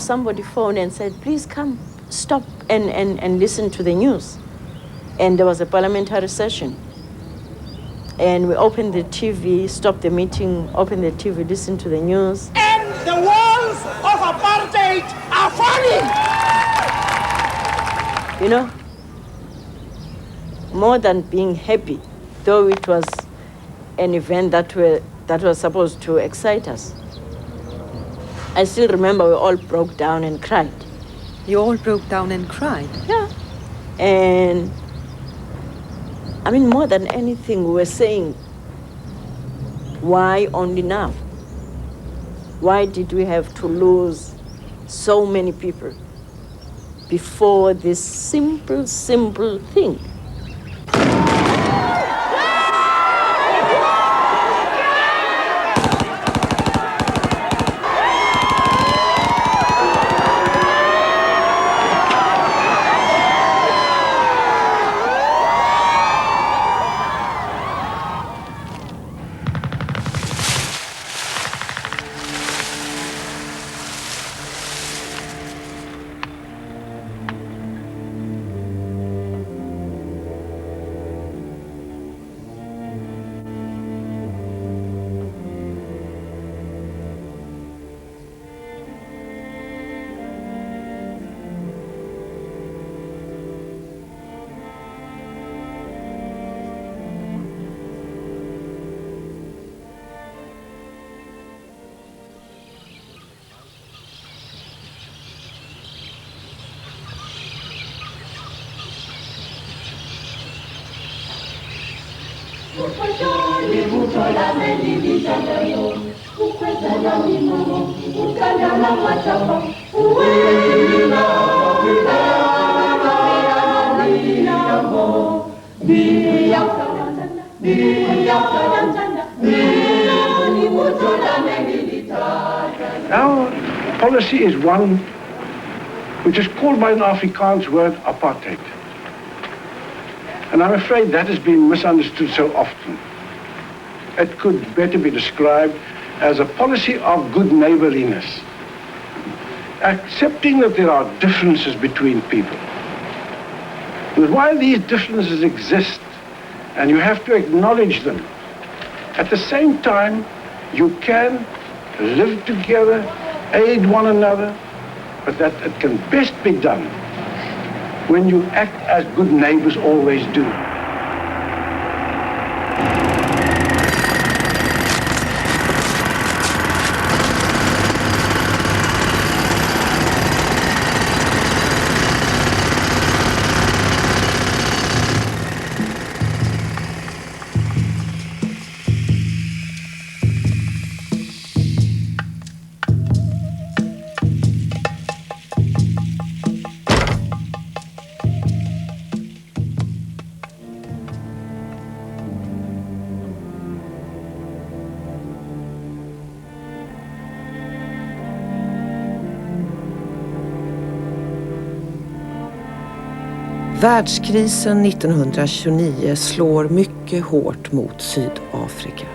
somebody phoned and said, please come, stop and listen to the news. And there was a parliamentary session. And we opened the TV, stopped the meeting, opened the TV, listened to the news. And the walls of apartheid are falling! You know, more than being happy, though it was an event that was supposed to excite us, I still remember we all broke down and cried. You all broke down and cried? Yeah. And I mean, more than anything, we were saying, why only now? Why did we have to lose so many people before this simple thing? Our policy is one which is called by an Afrikaans word apartheid. And I'm afraid that has been misunderstood so often. It could better be described as a policy of good neighborliness, accepting that there are differences between people. But while these differences exist, and you have to acknowledge them, at the same time, you can live together, aid one another, but that it can best be done when you act as good neighbors always do. Världskrisen 1929 slår mycket hårt mot Sydafrika.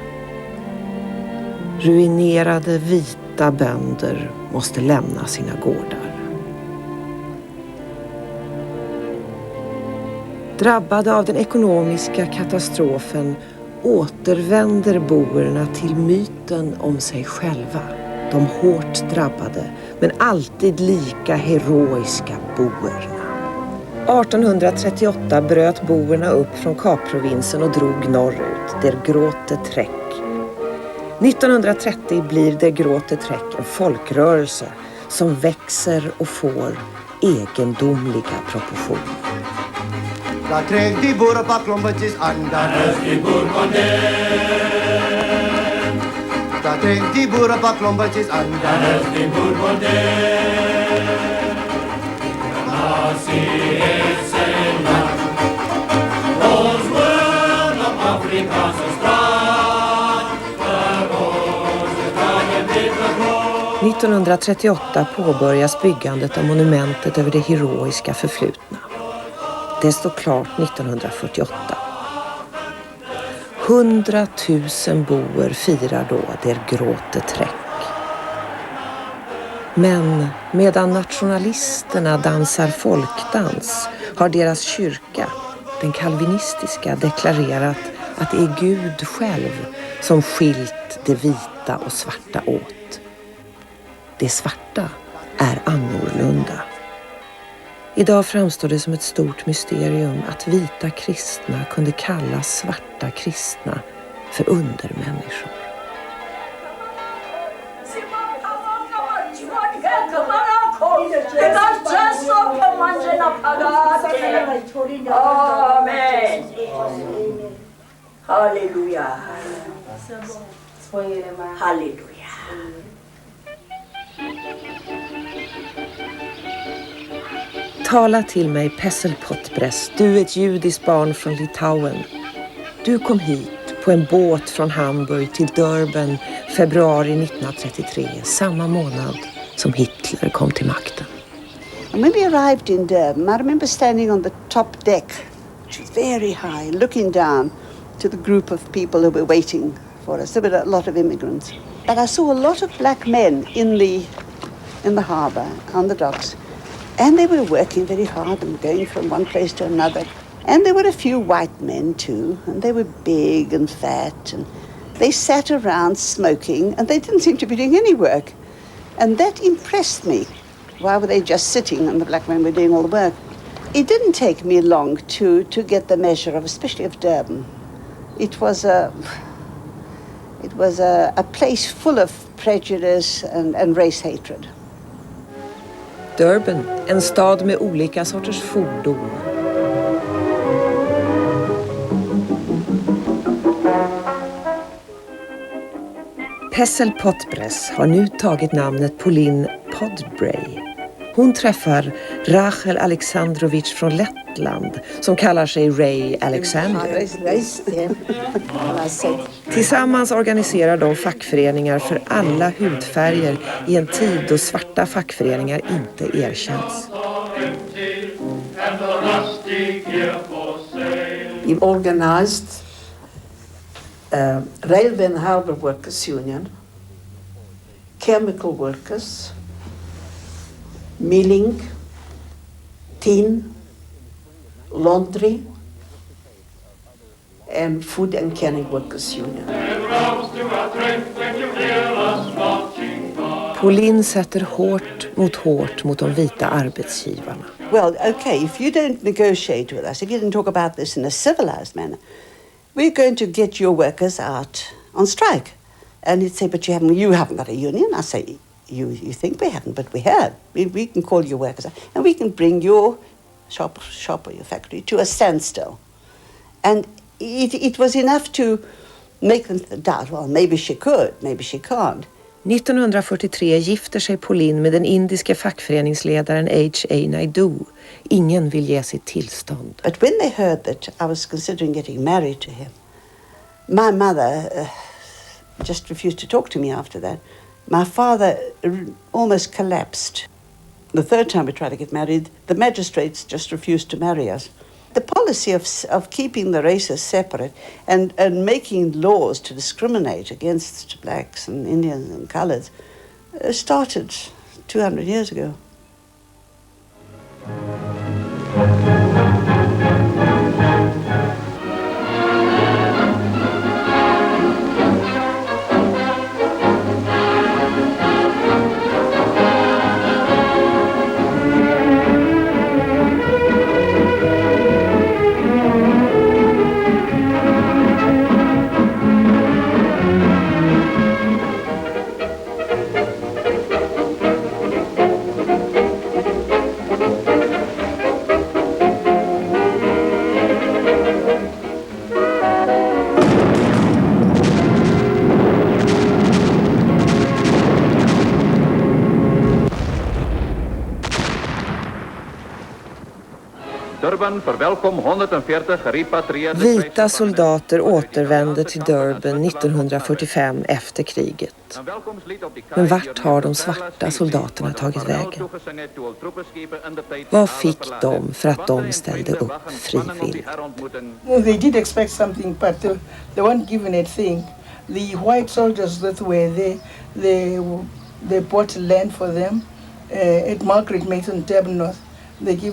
Ruinerade vita bönder måste lämna sina gårdar. Drabbade av den ekonomiska katastrofen återvänder boerna till myten om sig själva. De hårt drabbade, men alltid lika heroiska boerna. 1838 bröt boerna upp från Kapprovinsen och drog norrut, der Grote Trek. 1930 blir der Grote Trek en folkrörelse som växer och får egendomliga proportioner. La trek die boere pak klompetjies aan, dan is die boer condemn. La trek die boere pak klompetjies aan, dan is die boer condemn. Nasie is zijn land, ons woord op Afrikaanse straat, voor ons is dagen beter grond. 1938 påbörjas byggandet av monumentet över det heroiska förflutna. Det står klart 1948. 100 000 boer firar då der Grote Trek. Men medan nationalisterna dansar folkdans har deras kyrka, den kalvinistiska, deklarerat att det är Gud själv som skilt det vita och svarta åt. Det svarta är annorlunda. Idag framstår det som ett stort mysterium att vita kristna kunde kalla svarta kristna för undermänniskor. Amen. Halleluja. Halleluja. Tala till mig, Pesselpotbres, du är ett judiskt barn från Litauen. Du kom hit på en båt från Hamburg till Durban februari 1933, samma månad som Hitler kom till makten. When we arrived in Durban, I remember standing on the top deck, which was very high, looking down to the group of people who were waiting for us. There were a lot of immigrants. But I saw a lot of black men in the harbour, on the docks. And they were working very hard and going from one place to another. And there were a few white men too, and they were big and fat. And they sat around smoking, and they didn't seem to be doing any work. And that impressed me. Why were they just sitting and the black men were doing all the work? It didn't take me long to get the measure of, especially of Durban. It was a place full of prejudice and race hatred. Durban, en stad med olika sorters fordon. Pesselpotbres har nu tagit namnet Pauline Podbray. Hon träffar Rachel Alexandrovich från Lettland som kallar sig Ray Alexander. Tillsammans organiserar de fackföreningar för alla hudfärger i en tid då svarta fackföreningar inte erkänns. He organized Railway and Harbour Workers Union, Chemical Workers, Milling, Tin, Laundry, and Food and Canning Workers Union. Pauline sätter hårt mot de vita arbetsgivarna. Well, okay, if you don't negotiate with us, if you don't talk about this in a civilized manner, we're going to get your workers out on strike. And you'd say, but you haven't got a union. I say, you think we haven't, but we have. We can call your workers out, and we can bring your shop or your factory to a standstill. And it was enough to make them doubt, well, maybe she could, maybe she can't. 1943 gifter sig Pauline med den indiske fackföreningsledaren H.A. Naidu. Ingen vill ge sitt tillstånd. But when they heard that I was considering getting married to him, my mother just refused to talk to me after that. My father almost collapsed. The third time we tried to get married, the magistrates just refused to marry us. The policy of keeping the races separate and making laws to discriminate against blacks and Indians and colours started 200 years ago. Vita soldater återvände till Durban 1945 efter kriget. Men vart har de svarta soldaterna tagit vägen? Vad fick de för att de ställde upp frivilligt? They did expect something, but they weren't given a thing. The white soldiers that were there, they They bought land for them at Margaret Mason Tabernot. They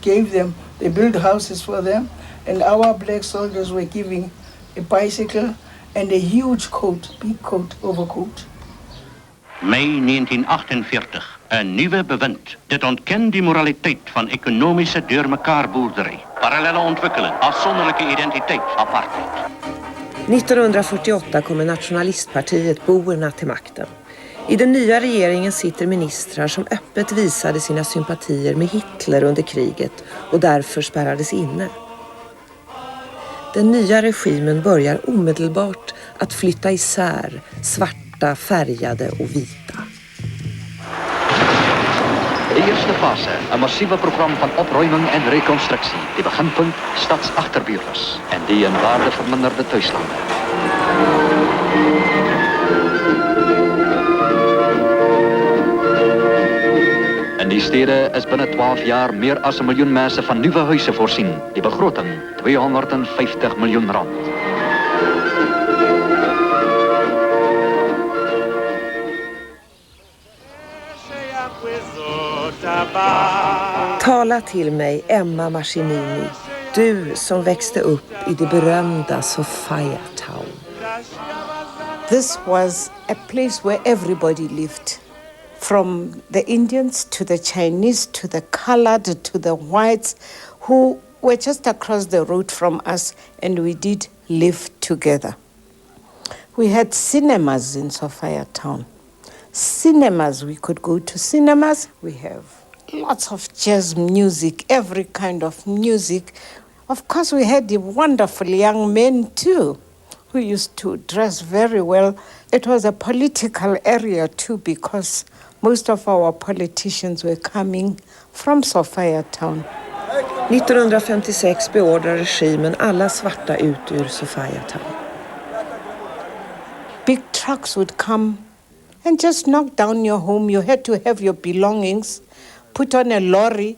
gave them, they built houses for them, and our black soldiers were giving a bicycle and a huge coat, big coat, overcoat. Mei 1948, een nieuwe bewind. Dit ontkent die moraliteit van economische deurmekaar boerdery. Parallelle ontwikkeling, afzonderlijke identiteit, apartheid. 1948 kommer nationalistpartiet Boerna till makten. I den nya regeringen sitter ministrar som öppet visade sina sympatier med Hitler under kriget och därför spärrades inne. Den nya regimen börjar omedelbart att flytta isär svarta, färgade och vita. De eerste fase, een massieve programma van opruiming en reconstructie. Die beginpunt stadsachterbuurtes en die in waarde verminderde thuislanden. In die steden is binnen 12 jaar meer as 1 miljoen mensen van nieuwe huizen voorzien. Die begroting 250 miljoen rand. Tala till mig, Emma Marcinini, du som växte upp i det berömda Sofia Town. This was a place where everybody lived. From the Indians to the Chinese to the colored to the whites who were just across the road from us, and we did live together. We had cinemas in Sofia Town. Cinemas, we could go to cinemas. We have lots of jazz music, every kind of music. Of course, we had the wonderful young men too, who used to dress very well. It was a political area too, because most of our politicians were coming from Sofia Town. 1956 beordrar regimen alla svarta ut ur Sofia Town. Big trucks would come and just knock down your home. You had to have your belongings put on a lorry,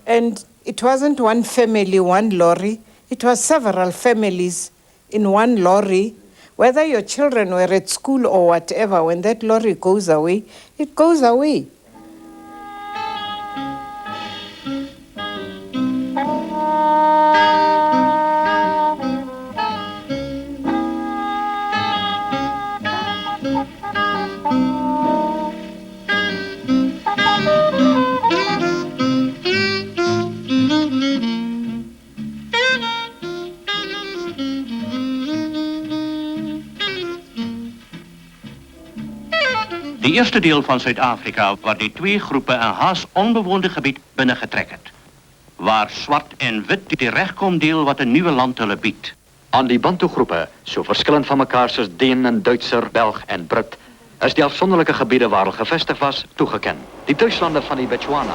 and it wasn't one family, one lorry. It was several families in one lorry. Whether your children were at school or whatever, when that lorry goes away, it goes away. De eerste deel van Zuid-Afrika waar die twee groepen een haast onbewoonde gebied binnengetrek het. Waar zwart en wit die rechtkomdeel wat een nieuwe land hulle biedt. Aan die Bantu-groepen, zo verschillend van elkaar soos Deen en Duitser, Belg en Brit, is die afzonderlijke gebieden waar hulle gevestig was, toegekend. Die thuislanden van die Botswana.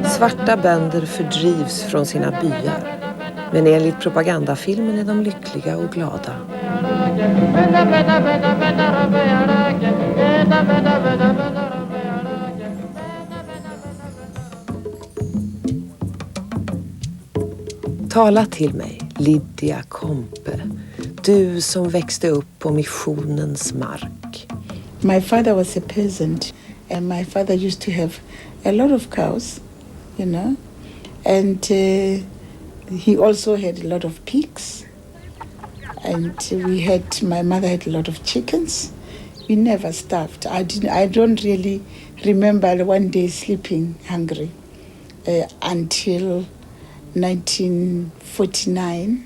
Svarta bönder fördrivs från sina byar. Men enligt propagandafilmen är de lyckliga och glada. Tala till mig, Lydia Kampen. Du som växte upp på missionens mark. My father was a peasant, and my father used to have a lot of cows, you know, and he also had a lot of pigs, and my mother had a lot of chickens. We never starved. I don't really remember one day sleeping hungry until 1949.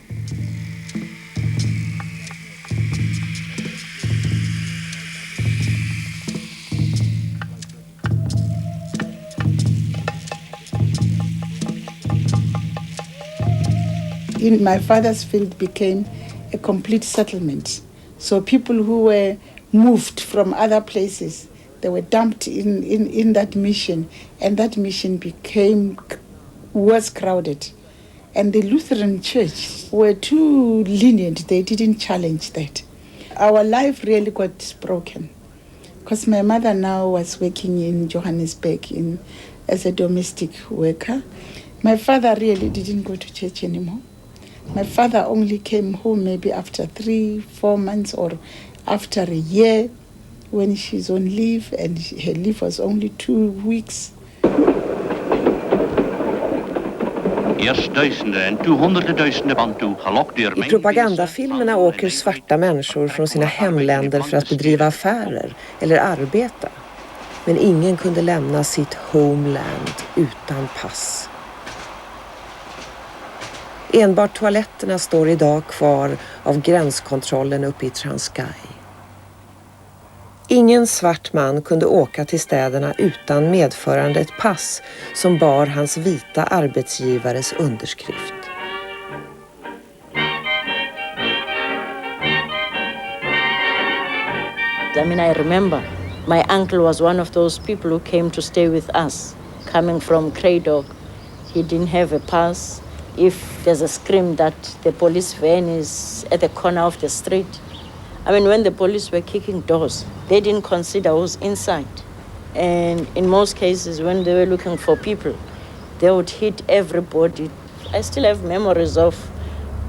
In my father's field became a complete settlement. So people who were moved from other places, they were dumped in that mission, and that mission was crowded. And the Lutheran Church were too lenient. They didn't challenge that. Our life really got broken Because my mother now was working in Johannesburg as a domestic worker. My father really didn't go to church anymore. My father only came home maybe after 3-4 months or after a year when she's on leave, and her leave was only 2 weeks. Eerst duizenden en toe honderden duizenden Bantu gelokt door I propagandafilmerna åker svarta människor från sina hemländer för att bedriva affärer eller arbeta. Men ingen kunde lämna sitt homeland utan pass. Enbart toaletterna står idag kvar av gränskontrollen uppe i Transkei. Ingen svart man kunde åka till städerna utan medförande ett pass som bar hans vita arbetsgivares underskrift. I remember my uncle was one of those people who came to stay with us, coming from Craydog. He didn't have a pass. If there's a scream that the police van is at the corner of the street, when the police were kicking doors, they didn't consider who's inside. And in most cases, when they were looking for people, they would hit everybody. I still have memories of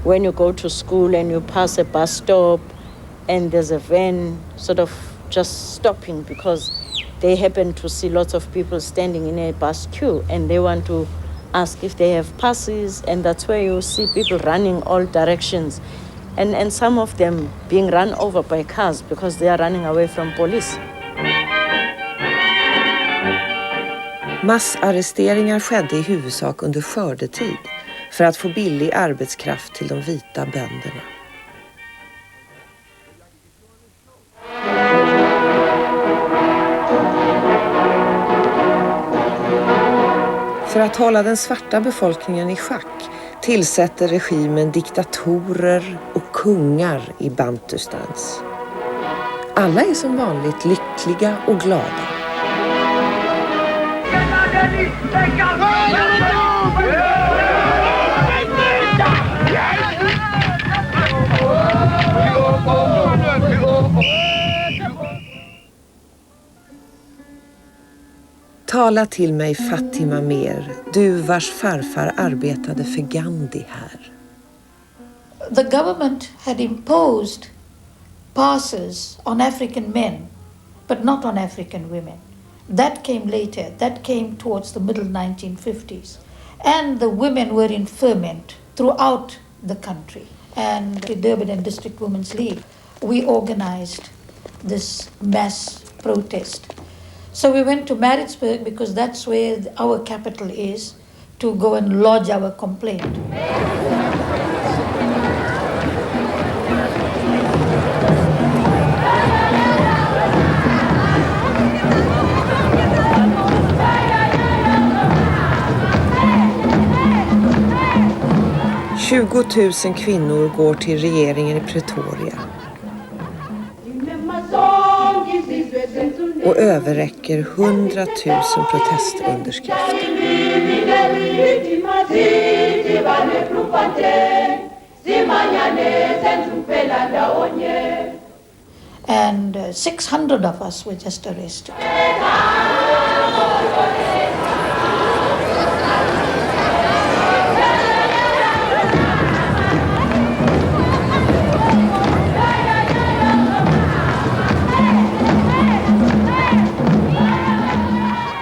when you go to school and you pass a bus stop and there's a van sort of just stopping because they happen to see lots of people standing in a bus queue and they want to ask if they have passes, and that's where you see people running all directions. And some of them being run over by cars because they are running away from police. Massarresteringar skedde i huvudsak under skördetid för att få billig arbetskraft till de vita bönderna. För att hålla den svarta befolkningen i schack tillsätter regimen diktatorer och kungar i Bantustans. Alla är som vanligt lyckliga och glada. Tala till mig, Fatima Mer, du vars farfar arbetade för Gandhi här. The government had imposed passes on African men, but not on African women. That came later. That came towards the middle 1950s. And the women were in ferment throughout the country. And the Durban and District Women's League, we organized this mass protest. So we went to Maritzburg because that's where our capital is, to go and lodge our complaint. $20,000 kvinnor går till regeringen i Pretoria och överräcker 100,000 protestunderskrifter. And 600 of us were just arrested.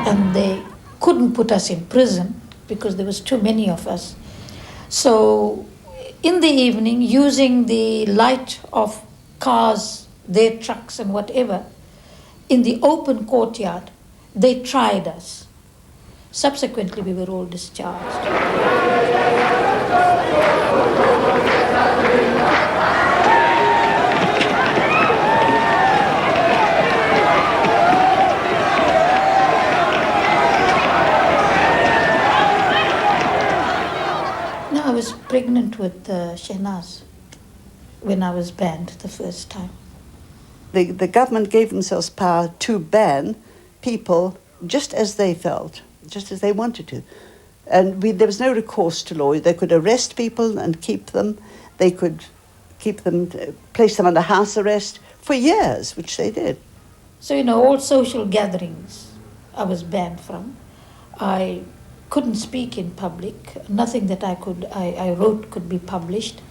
And they couldn't put us in prison because there was too many of us. So in the evening, using the light of cars, their trucks and whatever, in the open courtyard, they tried us. Subsequently, we were all discharged. I was pregnant with Shehnaz when I was banned the first time. The government gave themselves power to ban people just as they felt, just as they wanted to. And there was no recourse to law. They could arrest people and keep them. They could keep them, place them under house arrest for years, which they did. So, all social gatherings I was banned from. I couldn't speak in public. Nothing that I wrote could be published.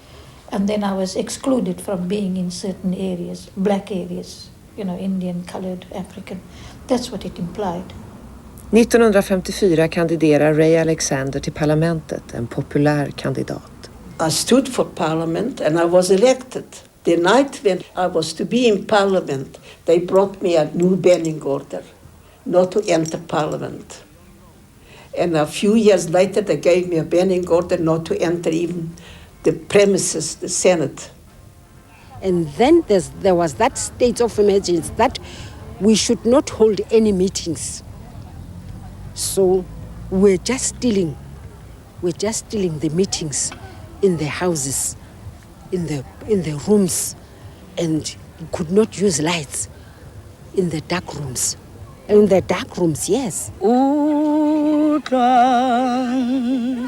And then I was excluded from being in certain areas, black areas, Indian, colored, African. That's what it implied. 1954 kandiderar Ray Alexander till parlamentet, en populär kandidat. I stood for parliament and I was elected. The night when I was to be in parliament, they brought me a new banning order, not to enter parliament. And a few years later, they gave me a banning order not to enter even the premises, the Senate. And then there was that state of emergency that we should not hold any meetings. So we're just stealing the meetings in the houses, in the rooms, and could not use lights in the dark rooms. In the dark rooms, yes.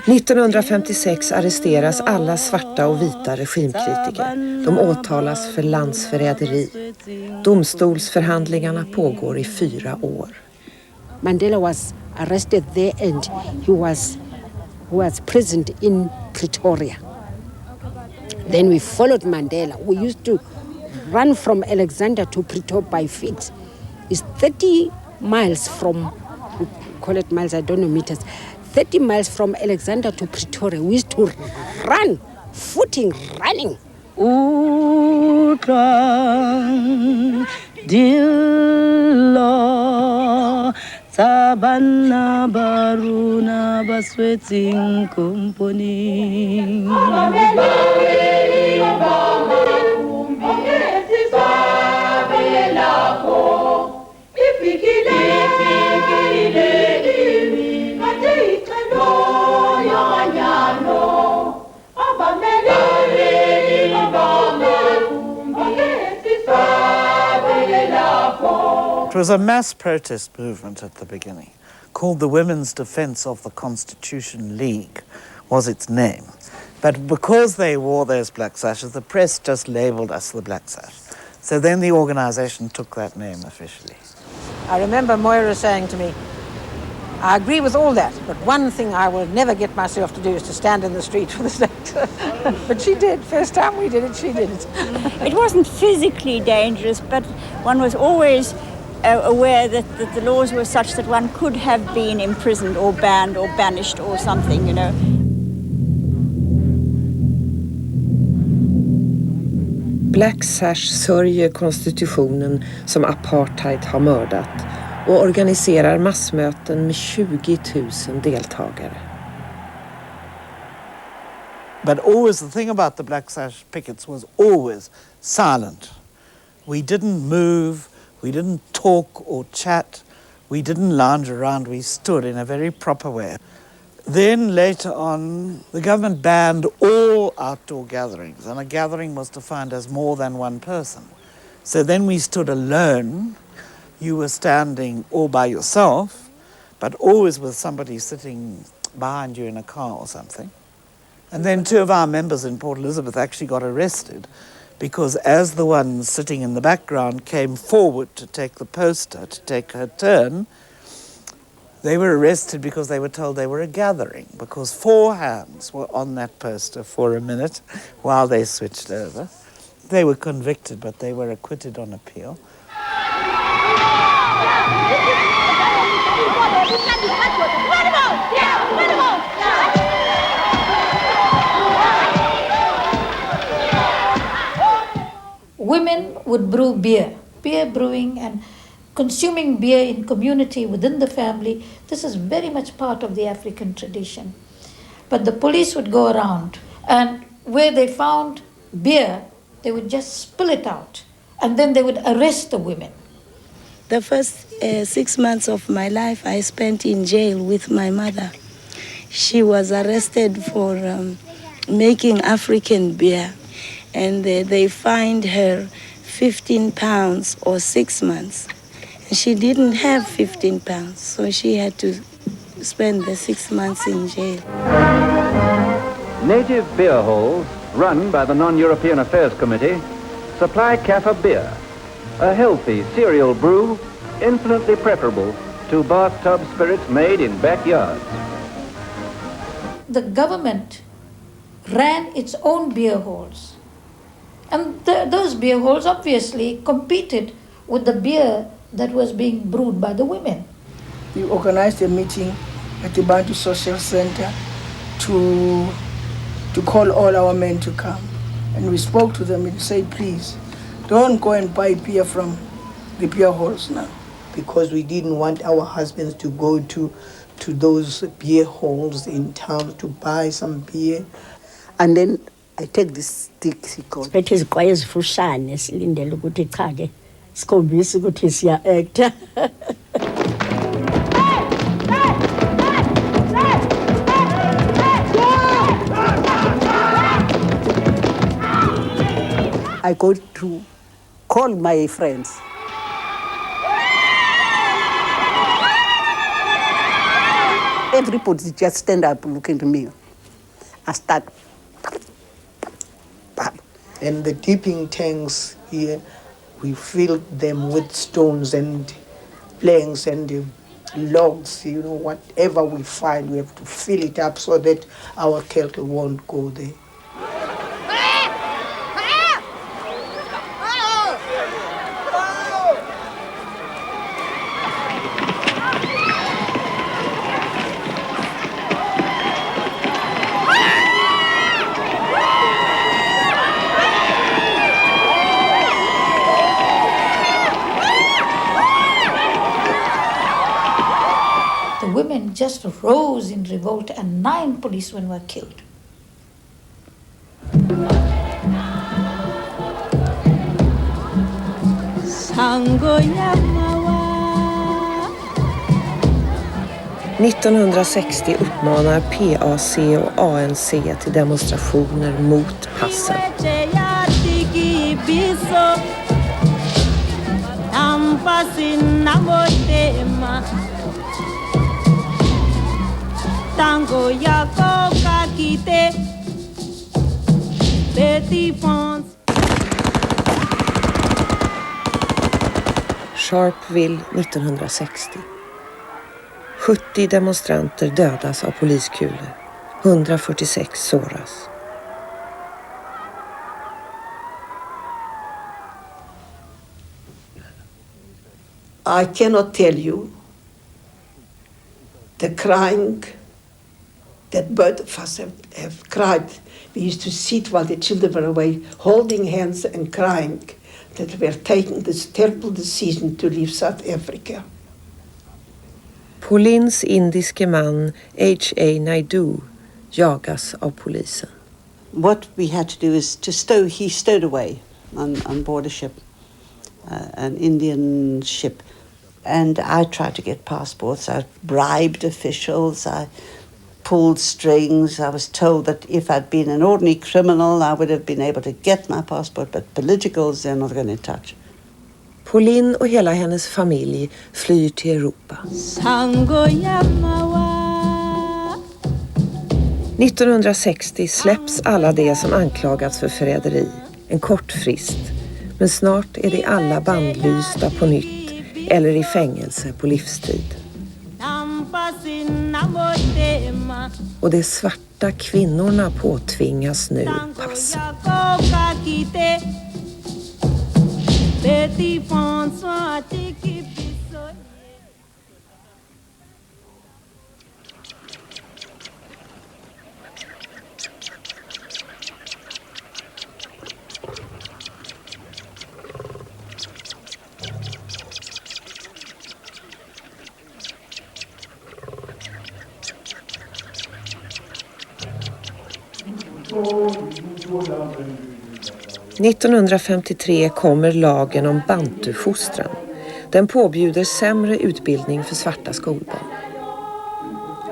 1956 arresteras alla svarta och vita regimkritiker. De åtalas för landsförräderi. Domstolsförhandlingarna pågår i 4 år. Mandela was arrested there and he was present in Pretoria. Then we followed Mandela. We used to run from Alexander to Pretoria by feet. It's 30 miles from, we call it miles, I don't know meters, 30 miles from Alexander to Pretoria. We used to run, footing, running. Sabana baruna basweting company. It was a mass protest movement at the beginning, called the Women's Defence of the Constitution League, was its name. But because they wore those black sashes, the press just labelled us the Black Sash. So then the organisation took that name officially. I remember Moira saying to me, I agree with all that, but one thing I will never get myself to do is to stand in the street for the state. But she did. First time we did it, she did it. It wasn't physically dangerous, but one was always aware that the laws were such that one could have been imprisoned or banned or banished or something, Black Sash sörjer konstitutionen som apartheid har mördat och organiserar massmöten med 20 000 deltagare. But always the thing about the Black Sash pickets was always silent. We didn't move, we didn't talk or chat, we didn't lounge around, we stood in a very proper way. Then later on, the government banned all outdoor gatherings, and a gathering was defined as more than one person. So then we stood alone. You were standing all by yourself, but always with somebody sitting behind you in a car or something. And then 2 of our members in Port Elizabeth actually got arrested because as the one sitting in the background came forward to take the poster, to take her turn, they were arrested because they were told they were a gathering, because 4 hands were on that poster for a minute while they switched over. They were convicted, but they were acquitted on appeal. Women would brew beer brewing and consuming beer in community within the family. This is very much part of the African tradition. But the police would go around, and where they found beer, they would just spill it out, and then they would arrest the women. The first 6 months of my life I spent in jail with my mother. She was arrested for making African beer, and they fined her 15 pounds or 6 months. And she didn't have 15 pounds, so she had to spend the 6 months in jail. Native beer halls, run by the Non-European Affairs Committee, supply Kaffir beer, A healthy cereal brew, infinitely preferable to bathtub spirits made in backyards. The government ran its own beer halls. And those beer halls obviously competed with the beer that was being brewed by the women. We organized a meeting at the Bantu Social Center to call all our men to come. And we spoke to them and said, please, don't go and buy beer from the beer halls now. Because we didn't want our husbands to go to those beer halls in town to buy some beer. And then I take this stick, he called. It is quite fushane silindele ukuthi cha ke sikhombisa ukuthi siya actor. I go to call my friends. Everybody just stand up looking at me. I start. And the dipping tanks here, we filled them with stones and planks and logs, whatever we find, we have to fill it up so that our cattle won't go there. Women just rose in revolt and 9 policemen were killed. Sango Yamawa. 1960 uppmanar PAC och ANC till demonstrationer mot passen. Tango yako kakite Betty Pons. Sharpeville 1960. 70 demonstranter dödas av poliskulor. 146 såras. I cannot tell you the crying that both of us have cried. We used to sit while the children were away, holding hands and crying that we are taking this terrible decision to leave South Africa. Paulins indiske man H.A. Naidu jagas av polisen. What we had to do is he stowed away on board a ship, an Indian ship. And I tried to get passports. I bribed officials. I pulled strings. I was told that if I'd been an ordinary criminal, I would have been able to get my passport, but politicals, they're not going to touch. Pauline och hela hennes familj flyr till Europa. 1960 släpps alla de som anklagats för förräderi. En kort frist. Men snart är de alla bandlysta på nytt eller i fängelse på livstid. Och de svarta kvinnorna påtvingas nu passen. –1953 kommer lagen om bantufostran. Den påbjuder sämre utbildning för svarta skolbarn.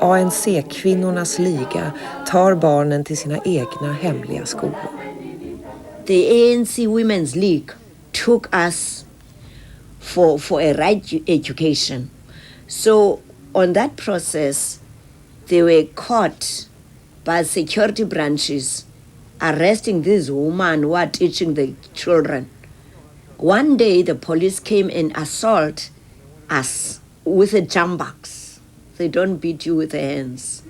ANC-kvinnornas liga tar barnen till sina egna hemliga skolor. The ANC Women's League took us for a right education. So on that process, they were caught by security branches arresting these women who are teaching the children. One day the police came and assault us with a jumbox. They don't beat you with their hands.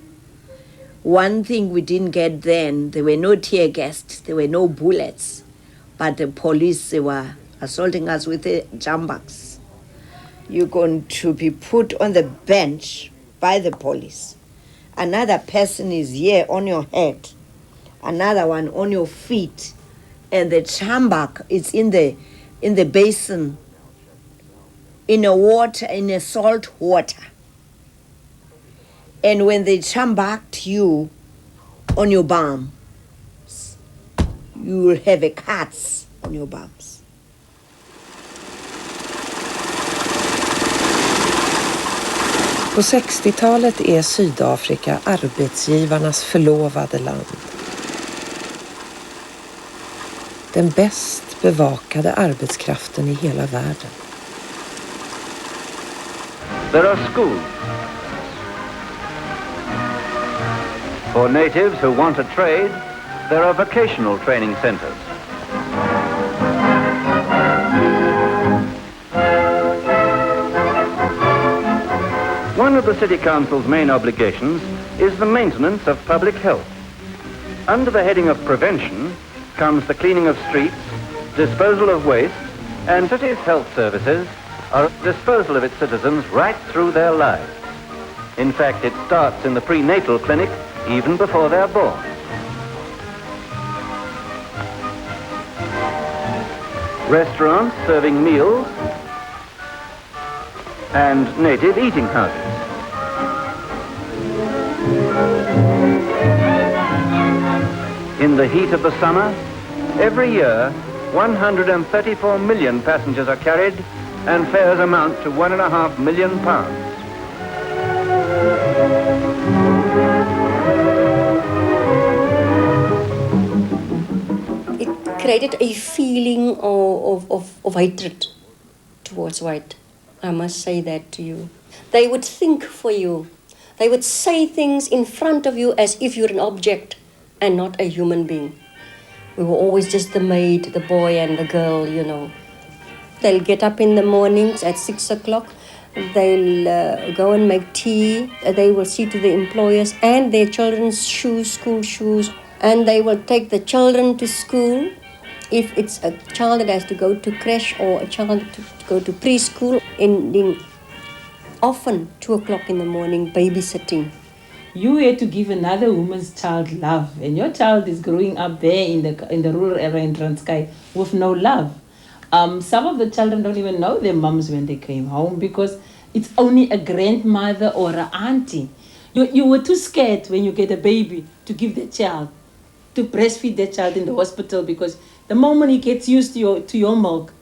One thing we didn't get then, there were no tear gas, there were no bullets, but the police, they were assaulting us with a jumbox. You're going to be put on the bench by the police. Another person is here on your head, another one on your feet, and the jumbox is in the basin, in a salt water. And when they jumboxed you on your bum, you will have a cuts on your bums. På 60-talet är Sydafrika arbetsgivarnas förlovade land. Den bäst bevakade arbetskraften i hela världen. There are schools for natives who want a trade. There are vocational training centers. One of the City Council's main obligations is the maintenance of public health. Under the heading of prevention comes the cleaning of streets, disposal of waste, and city's health services are disposal of its citizens right through their lives. In fact, it starts in the prenatal clinic even before they're born. Restaurants serving meals and native eating houses. In the heat of the summer, every year 134 million passengers are carried and fares amount to £1.5 million. It created a feeling of hatred towards white. I must say that to you. They would think for you. They would say things in front of you as if you're an object and not a human being. We were always just the maid, the boy and the girl, you know. They'll get up in the mornings at 6 o'clock. They'll go and make tea. They will see to the employers and their children's shoes, school shoes. And they will take the children to school. If it's a child that has to go to creche or a child to go to preschool, ending often 2 o'clock in the morning babysitting. You had to give another woman's child love, and your child is growing up there in the rural area in Transkei with no love. Some of the children don't even know their mums when they came home because it's only a grandmother or an auntie. You were too scared when you get a baby to give the child, to breastfeed the child in the hospital, because the moment he gets used to your milk,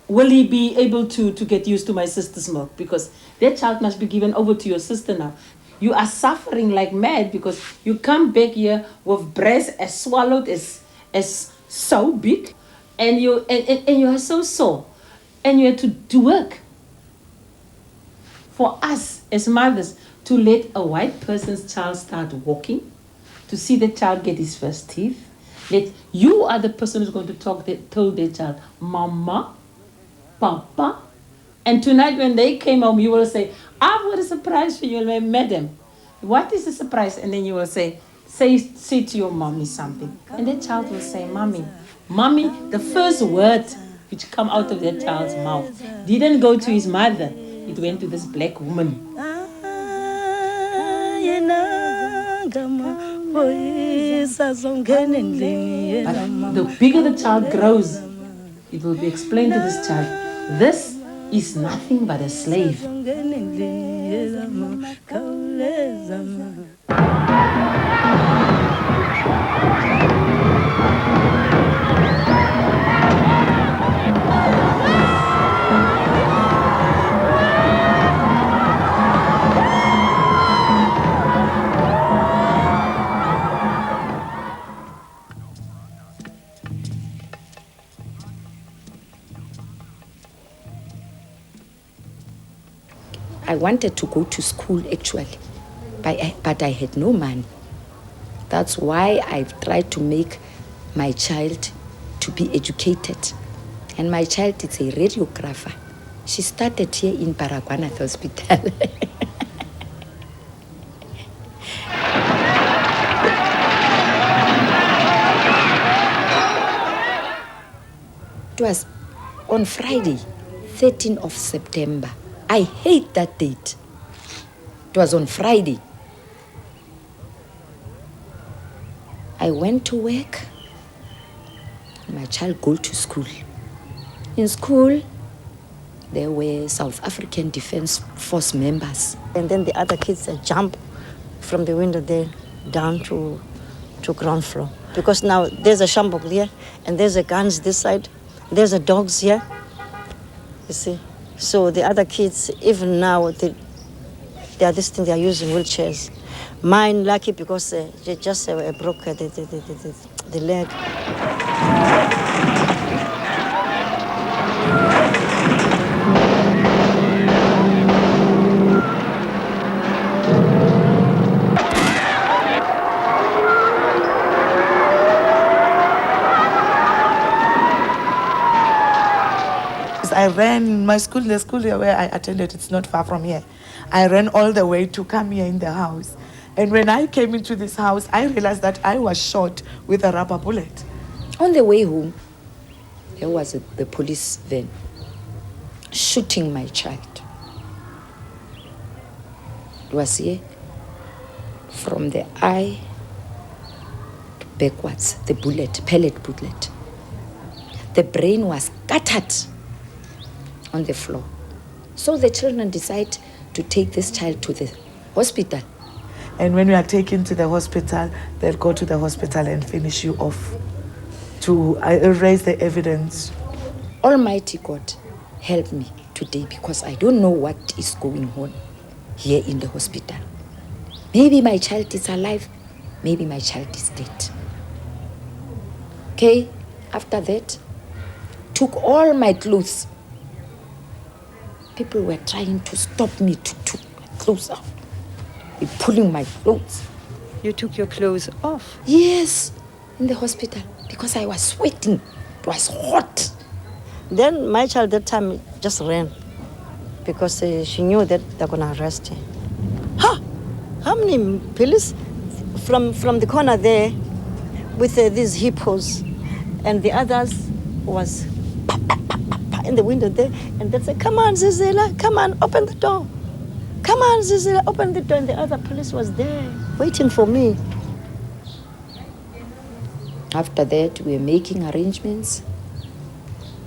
will he be able to get used to my sister's milk? Because that child must be given over to your sister now. You are suffering like mad because you come back here with breast as swallowed as so big, and you are so sore, and you have to work. For us as mothers to let a white person's child start walking, to see the child get his first teeth, that you are the person who's going to tell their child, Mama, Papa. And tonight when they came home, you will say, I've got a surprise for you, madam. What is the surprise? And then you will say to your mommy something. And the child will say, Mommy. Mommy, the first word which come out of that child's mouth didn't go to his mother. It went to this black woman. But the bigger the child grows, it will be explained to this child, this is nothing but a slave. I wanted to go to school actually, but I had no money. That's why I've tried to make my child to be educated. And my child is a radiographer. She started here in Baragwanath Hospital. It was on Friday, 13th of September. I hate that date. It was on Friday. I went to work. My child go to school. In school, there were South African Defence Force members. And then the other kids jump from the window there down to ground floor. Because now there's a shambok there, and there's a guns this side, there's a dogs here, you see. So the other kids, even now, they are this thing, they are using wheelchairs. Mine lucky because they just broke the leg. I ran my school, the school where I attended, it's not far from here. I ran all the way to come here in the house. And when I came into this house, I realized that I was shot with a rubber bullet. On the way home, there was the police van shooting my child. It was here from the eye to backwards, the bullet, pellet bullet. The brain was scattered on the floor. So the children decide to take this child to the hospital. And when we are taken to the hospital, they'll go to the hospital and finish you off to erase the evidence. Almighty God, help me today because I don't know what is going on here in the hospital. Maybe my child is alive, maybe my child is dead. Okay, after that, took all my clothes. People were trying to stop me to take my clothes off. They're pulling my clothes. You took your clothes off? Yes, in the hospital because I was sweating. It was hot. Then my child that time just ran because she knew that they're going to arrest her. Huh? How many police from the corner there with these hippos, and the others was in the window there, and they said, "Come on, Zizela, come on, open the door. Come on, Zizela, open the door." And the other police was there waiting for me. After that, we were making arrangements,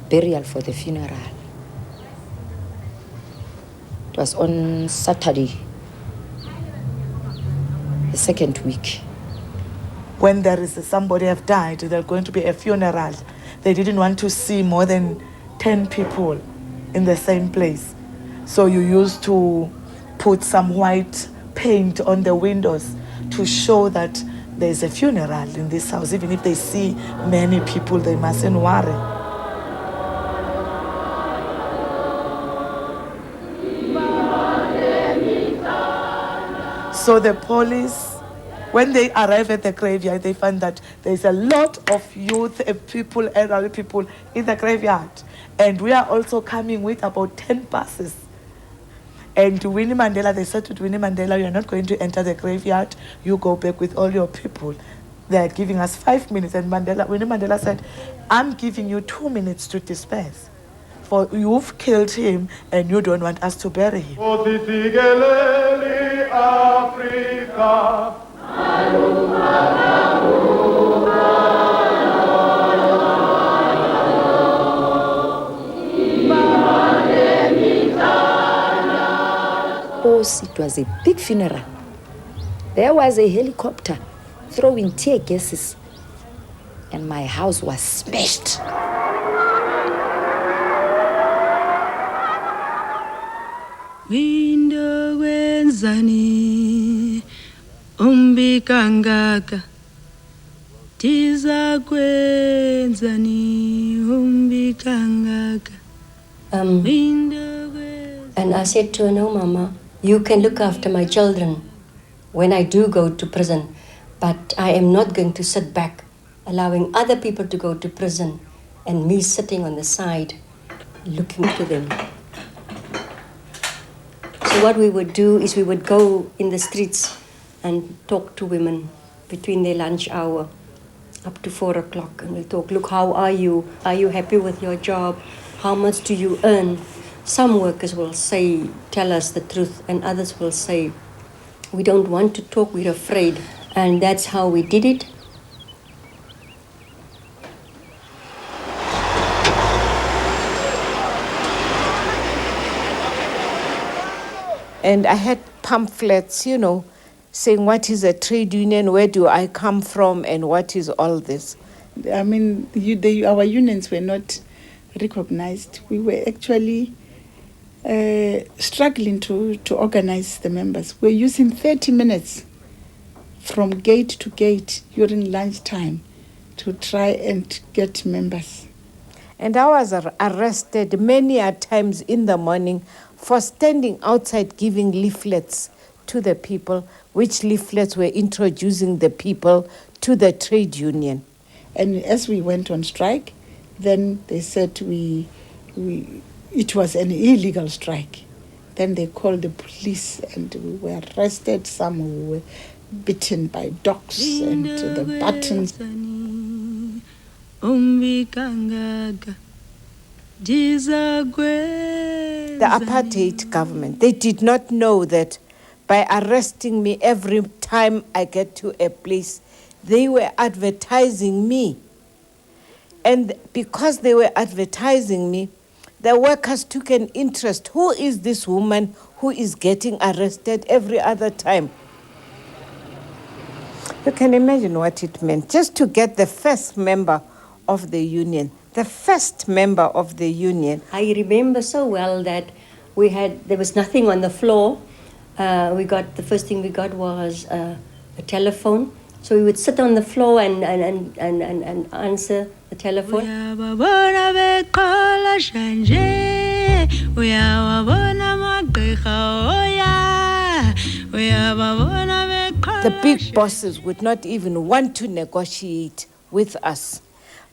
burial for the funeral. It was on Saturday, the second week. When there is somebody have died, there's going to be a funeral. They didn't want to see more than 10 people in the same place. So you used to put some white paint on the windows to show that there's a funeral in this house. Even if they see many people, they mustn't worry. So the police, when they arrive at the graveyard, they find that there's a lot of youth and people, elderly people in the graveyard. And we are also coming with about 10 buses. And to Winnie Mandela, they said to Winnie Mandela, "You're not going to enter the graveyard. You go back with all your people." They're giving us 5 minutes. And Winnie Mandela said, "I'm giving you 2 minutes to disperse. For you've killed him and you don't want us to bury him." It was a big funeral. There was a helicopter throwing tear gases, and my house was smashed. Window wenzani umbikangaka tiza kwenzani umbikangaka. And I said to her, "No, Mama, you can look after my children when I do go to prison, but I am not going to sit back allowing other people to go to prison and me sitting on the side looking to them. So what we would do is we would go in the streets and talk to women between their lunch hour up to 4 o'clock, and we talk, look, how are you? Are you happy with your job? How much do you earn? Some workers will say, tell us the truth, and others will say, we don't want to talk, we're afraid. And that's how we did it. And I had pamphlets, you know, saying what is a trade union, where do I come from, and what is all this. I mean, our unions were not recognized. We were actually struggling to organize the members. We're using 30 minutes from gate to gate during lunchtime to try and get members. And I was arrested many a times in the morning for standing outside giving leaflets to the people, which leaflets were introducing the people to the trade union. And as we went on strike, then they said it was an illegal strike. Then they called the police and we were arrested. Some were bitten by dogs and the buttons. The apartheid government, they did not know that by arresting me every time I get to a place, they were advertising me. And because they were advertising me, the workers took an interest. Who is this woman who is getting arrested every other time? You can imagine what it meant just to get the first member of the union. The first member of the union. I remember so well that there was nothing on the floor. The first thing we got was a telephone. So we would sit on the floor and answer the telephone. The big bosses would not even want to negotiate with us.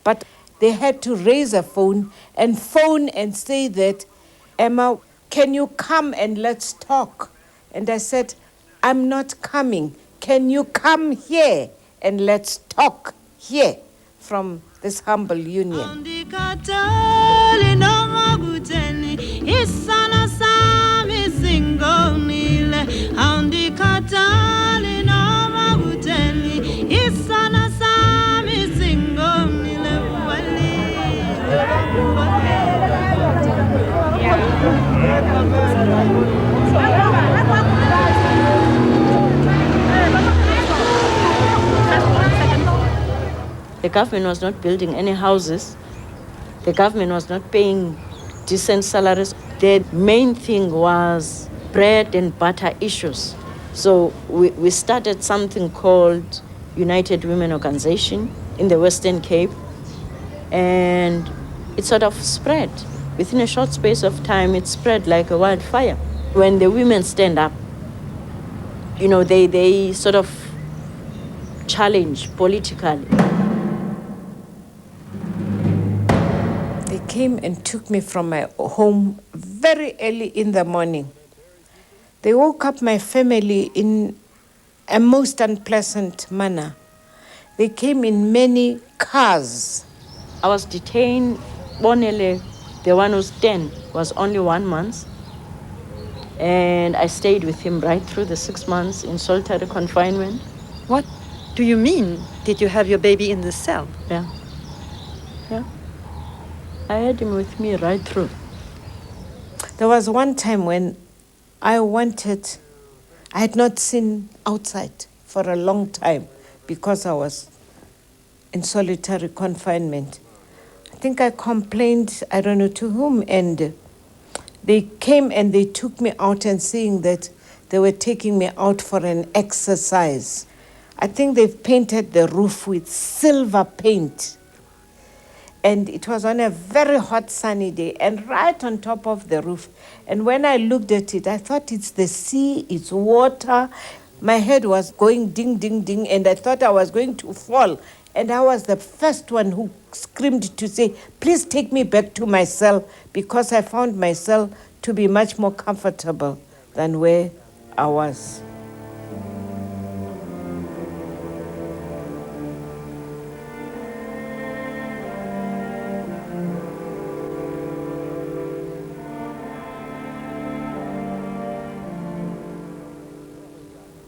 But they had to raise a phone and say that, Emma, can you come and let's talk? And I said, I'm not coming. Can you come here and let's talk here from this humble union? The government was not building any houses. The government was not paying decent salaries. The main thing was bread and butter issues. So we started something called United Women Organization in the Western Cape, and it sort of spread. Within a short space of time, it spread like a wildfire. When the women stand up, you know, they sort of challenge politically. They came and took me from my home very early in the morning. They woke up my family in a most unpleasant manner. They came in many cars. I was detained. Bonele, the one who's 10, was only 1 month. And I stayed with him right through the 6 months in solitary confinement. What do you mean? Did you have your baby in the cell? Yeah. I had him with me right through. There was one time when I had not seen outside for a long time because I was in solitary confinement. I think I complained, I don't know to whom, and they came and they took me out and saying that they were taking me out for an exercise. I think they've painted the roof with silver paint. And it was on a very hot sunny day and right on top of the roof. And when I looked at it, I thought it's the sea, it's water. My head was going ding, ding, ding, and I thought I was going to fall. And I was the first one who screamed to say, please take me back to my cell, because I found my cell to be much more comfortable than where I was.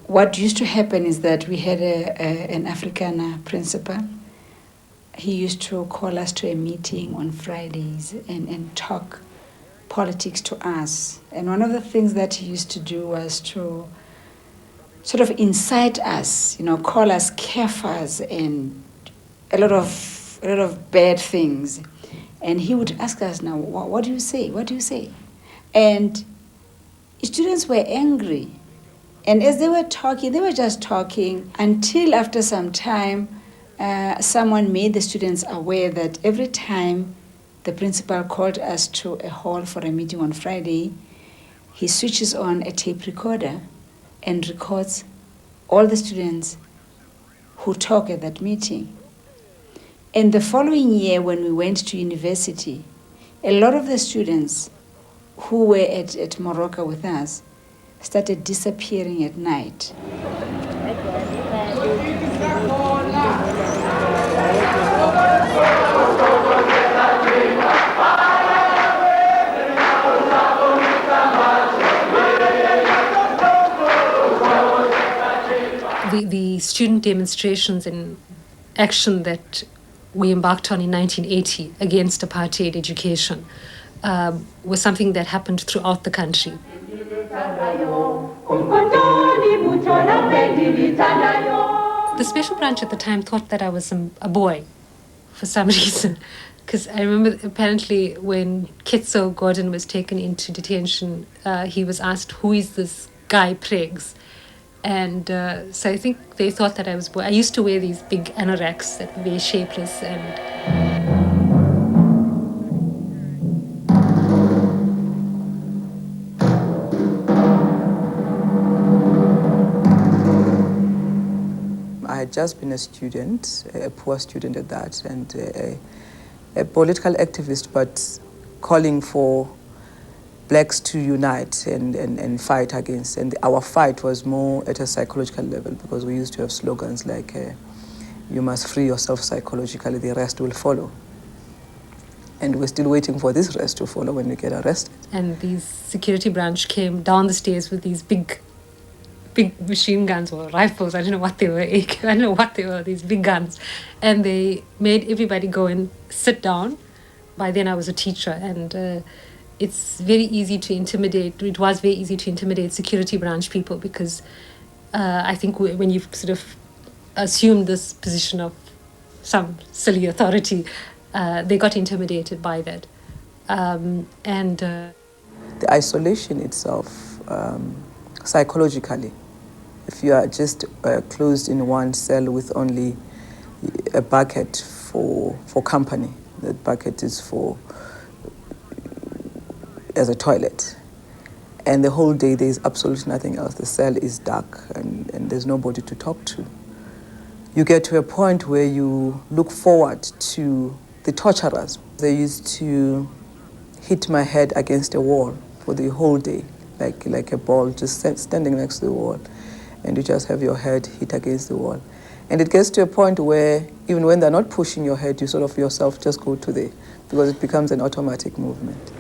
What used to happen is that we had an African principal. He used to call us to a meeting on Fridays and talk politics to us. And one of the things that he used to do was to sort of incite us, call us kafirs and a lot of bad things. And he would ask us, now, what do you say? What do you say? And students were angry. And as they were talking, they were just talking until after some time, someone made the students aware that every time the principal called us to a hall for a meeting on Friday, he switches on a tape recorder and records all the students who talk at that meeting. And the following year, when we went to university, a lot of the students who were at Morocco with us started disappearing at night. The student demonstrations and action that we embarked on in 1980 against apartheid education was something that happened throughout the country. The special branch at the time thought that I was a boy for some reason, because I remember apparently when Ketso Gordon was taken into detention, he was asked, who is this guy Pregs? And so I think they thought that I was boy. I used to wear these big anoraks that were very shapeless and I had just been a student, a poor student at that, and a political activist, but calling for blacks to unite and fight against. And our fight was more at a psychological level, because we used to have slogans like, you must free yourself psychologically, the rest will follow. And we're still waiting for this rest to follow when we get arrested. And the security branch came down the stairs with these big machine guns or rifles. I don't know what they were. I don't know what they were, these big guns. And they made everybody go and sit down. By then I was a teacher, and it's very easy to intimidate. It was very easy to intimidate security branch people, because I think when you've sort of assumed this position of some silly authority, they got intimidated by that. The isolation itself, psychologically, if you are just closed in one cell with only a bucket for company, that bucket is as a toilet, and the whole day there is absolutely nothing else. The cell is dark and there's nobody to talk to. You get to a point where you look forward to the torturers. They used to hit my head against a wall for the whole day, like a ball just standing next to the wall, and you just have your head hit against the wall. And it gets to a point where even when they're not pushing your head, you sort of yourself just go to because it becomes an automatic movement.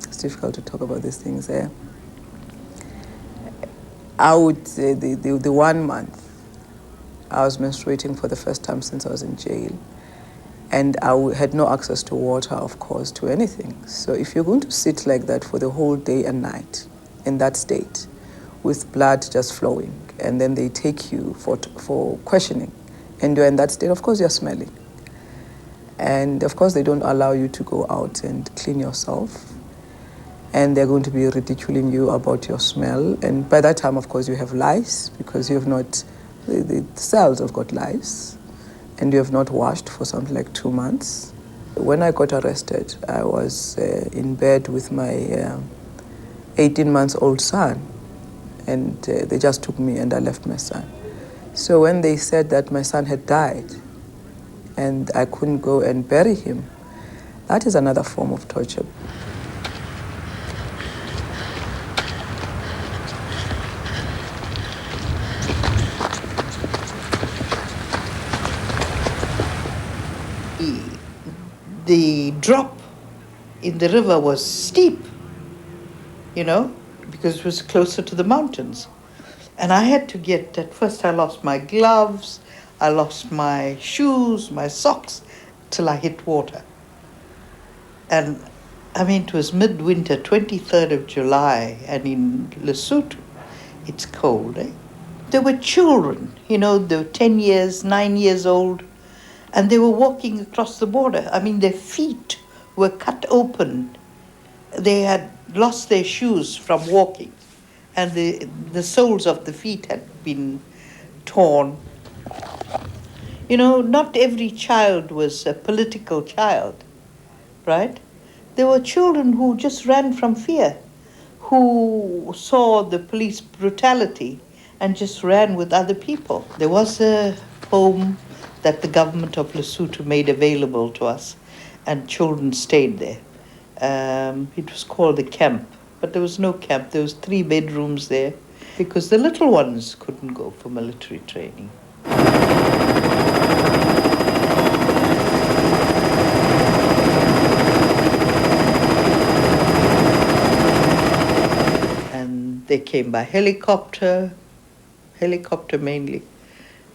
It's difficult to talk about these things there. I would say the 1 month I was menstruating for the first time since I was in jail. And I had no access to water, of course, to anything. So if you're going to sit like that for the whole day and night in that state, with blood just flowing, and then they take you for questioning, and you're in that state, of course you're smelling. And of course they don't allow you to go out and clean yourself. And they're going to be ridiculing you about your smell. And by that time, of course, you have lice, because you have not, the cells have got lice. And you have not washed for something like 2 months. When I got arrested, I was in bed with my 18-month-old son. and they just took me and I left my son. So when they said that my son had died and I couldn't go and bury him, that is another form of torture. The drop in the river was steep, you know, because it was closer to the mountains. And I had to at first I lost my gloves, I lost my shoes, my socks, till I hit water. And I mean, it was midwinter, 23rd of July, and in Lesotho, it's cold, eh? There were children, you know, they were 10 years, 9 years old, and they were walking across the border. I mean, their feet were cut open. They had lost their shoes from walking, and the soles of the feet had been torn. You know, not every child was a political child, right? There were children who just ran from fear, who saw the police brutality and just ran with other people. There was a home that the government of Lesotho made available to us, and children stayed there. It was called the camp, but there was no camp. There was 3 bedrooms there because the little ones couldn't go for military training. And they came by helicopter mainly,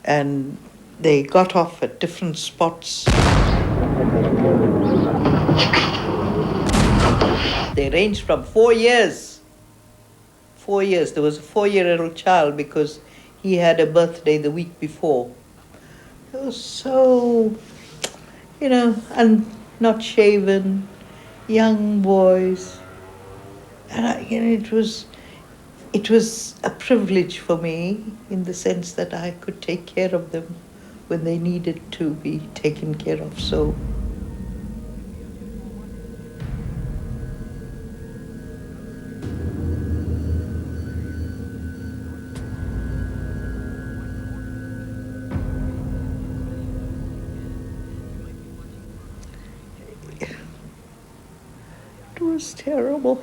and they got off at different spots. They ranged from 4 years. 4 years. There was a 4-year-old child because he had a birthday the week before. It was so, you know, and not shaven, young boys. And it was a privilege for me in the sense that I could take care of them when they needed to be taken care of. So it was terrible.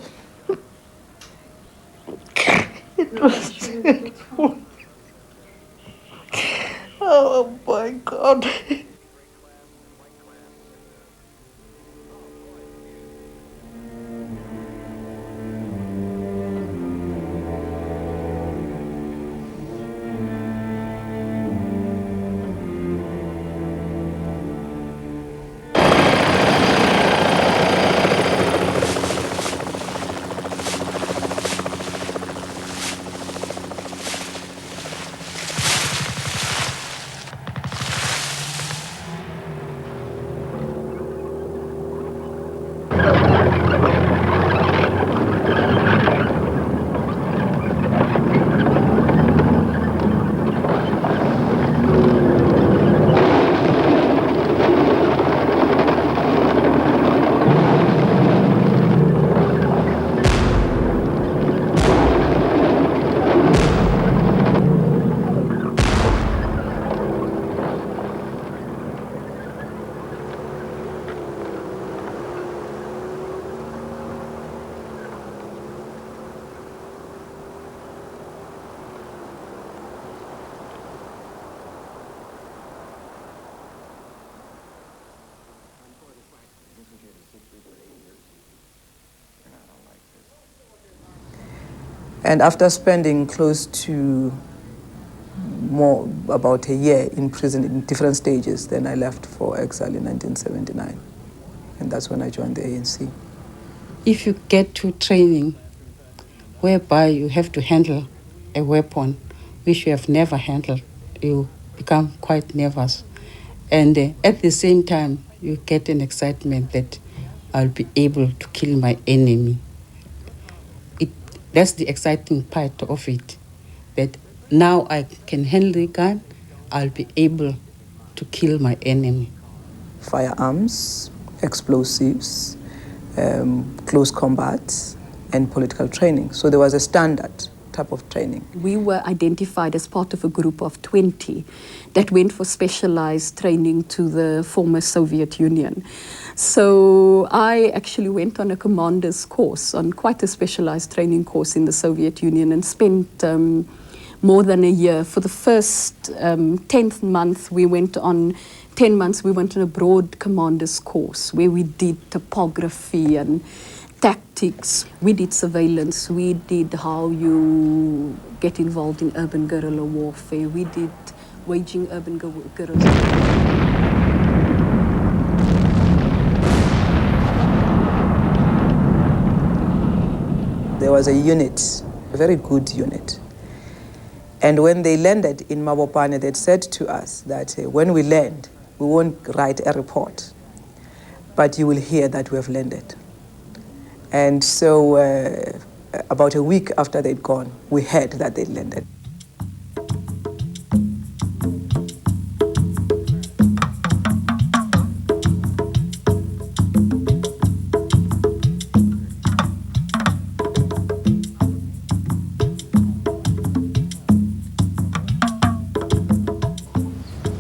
It was terrible. Oh my God. And after spending close to about a year in prison in different stages, then I left for exile in 1979. And that's when I joined the ANC. If you get to training whereby you have to handle a weapon which you have never handled, you become quite nervous. And at the same time, you get an excitement that I'll be able to kill my enemy. That's the exciting part of it, that now I can handle the gun, I'll be able to kill my enemy. Firearms, close combat, and political training. So there was a standard type of training. We were identified as part of a group of 20 that went for specialized training to the former Soviet Union. So I actually went on a commander's course, on quite a specialized training course in the Soviet Union, and spent more than a year. For the first 10th month, we went on 10 months, we went on a broad commander's course where we did topography and tactics. We did surveillance. We did how you get involved in urban guerrilla warfare. We did waging urban guerrilla warfare. There was a unit, a very good unit. And when they landed in Mabopane, they'd said to us that when we land, we won't write a report, but you will hear that we have landed. And so about a week after they'd gone, we heard that they'd landed.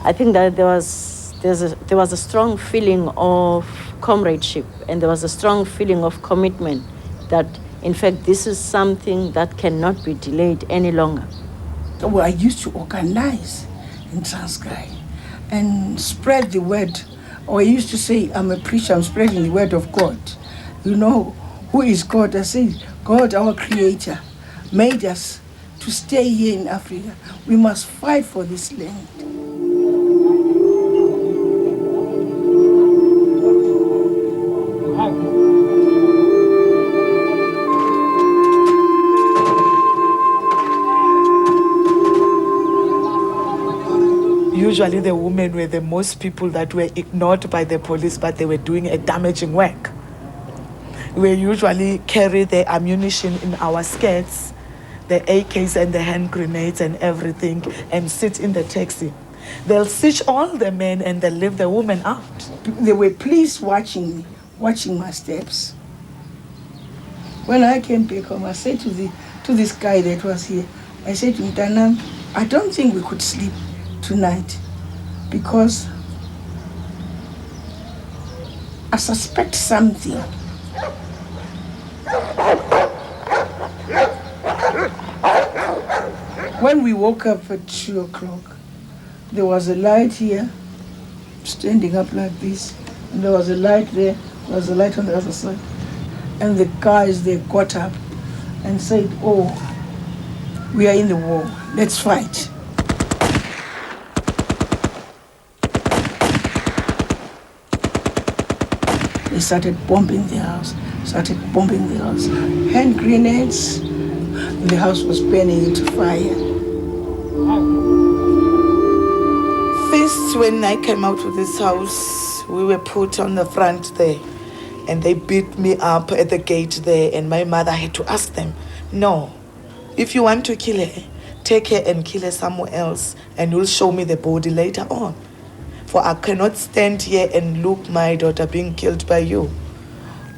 I think that there was a strong feeling of comradeship, and there was a strong feeling of commitment that, in fact, this is something that cannot be delayed any longer. Well, I used to organize in Transkei and spread the word. Or I used to say, I'm a preacher, I'm spreading the word of God. You know, who is God? I say, God, our creator, made us to stay here in Africa. We must fight for this land. Usually the women were the most people that were ignored by the police, but they were doing a damaging work. We usually carry the ammunition in our skirts, the AKs and the hand grenades and everything, and sit in the taxi. They'll switch all the men and they'll leave the women out. There were police watching me, watching my steps. When I came back home, I said to this guy that was here, I said to him, Tanam, I don't think we could sleep tonight because I suspect something. When we woke up at 2 o'clock, there was a light here, standing up like this, and there was a light there, there was a light on the other side. And the guys, they got up and said, oh, we are in the war, let's fight. They started bombing the house, Hand grenades, and the house was burning into fire. First, when I came out of this house, we were put on the front there, and they beat me up at the gate there, and my mother had to ask them, no, if you want to kill her, take her and kill her somewhere else, and you'll show me the body later on. For I cannot stand here and look my daughter being killed by you.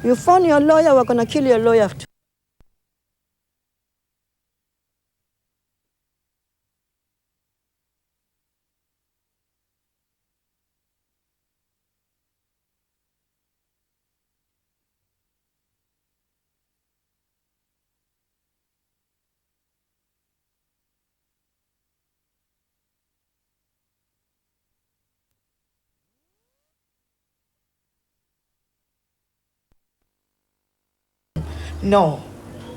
You found your lawyer, we're going to kill your lawyer too. No,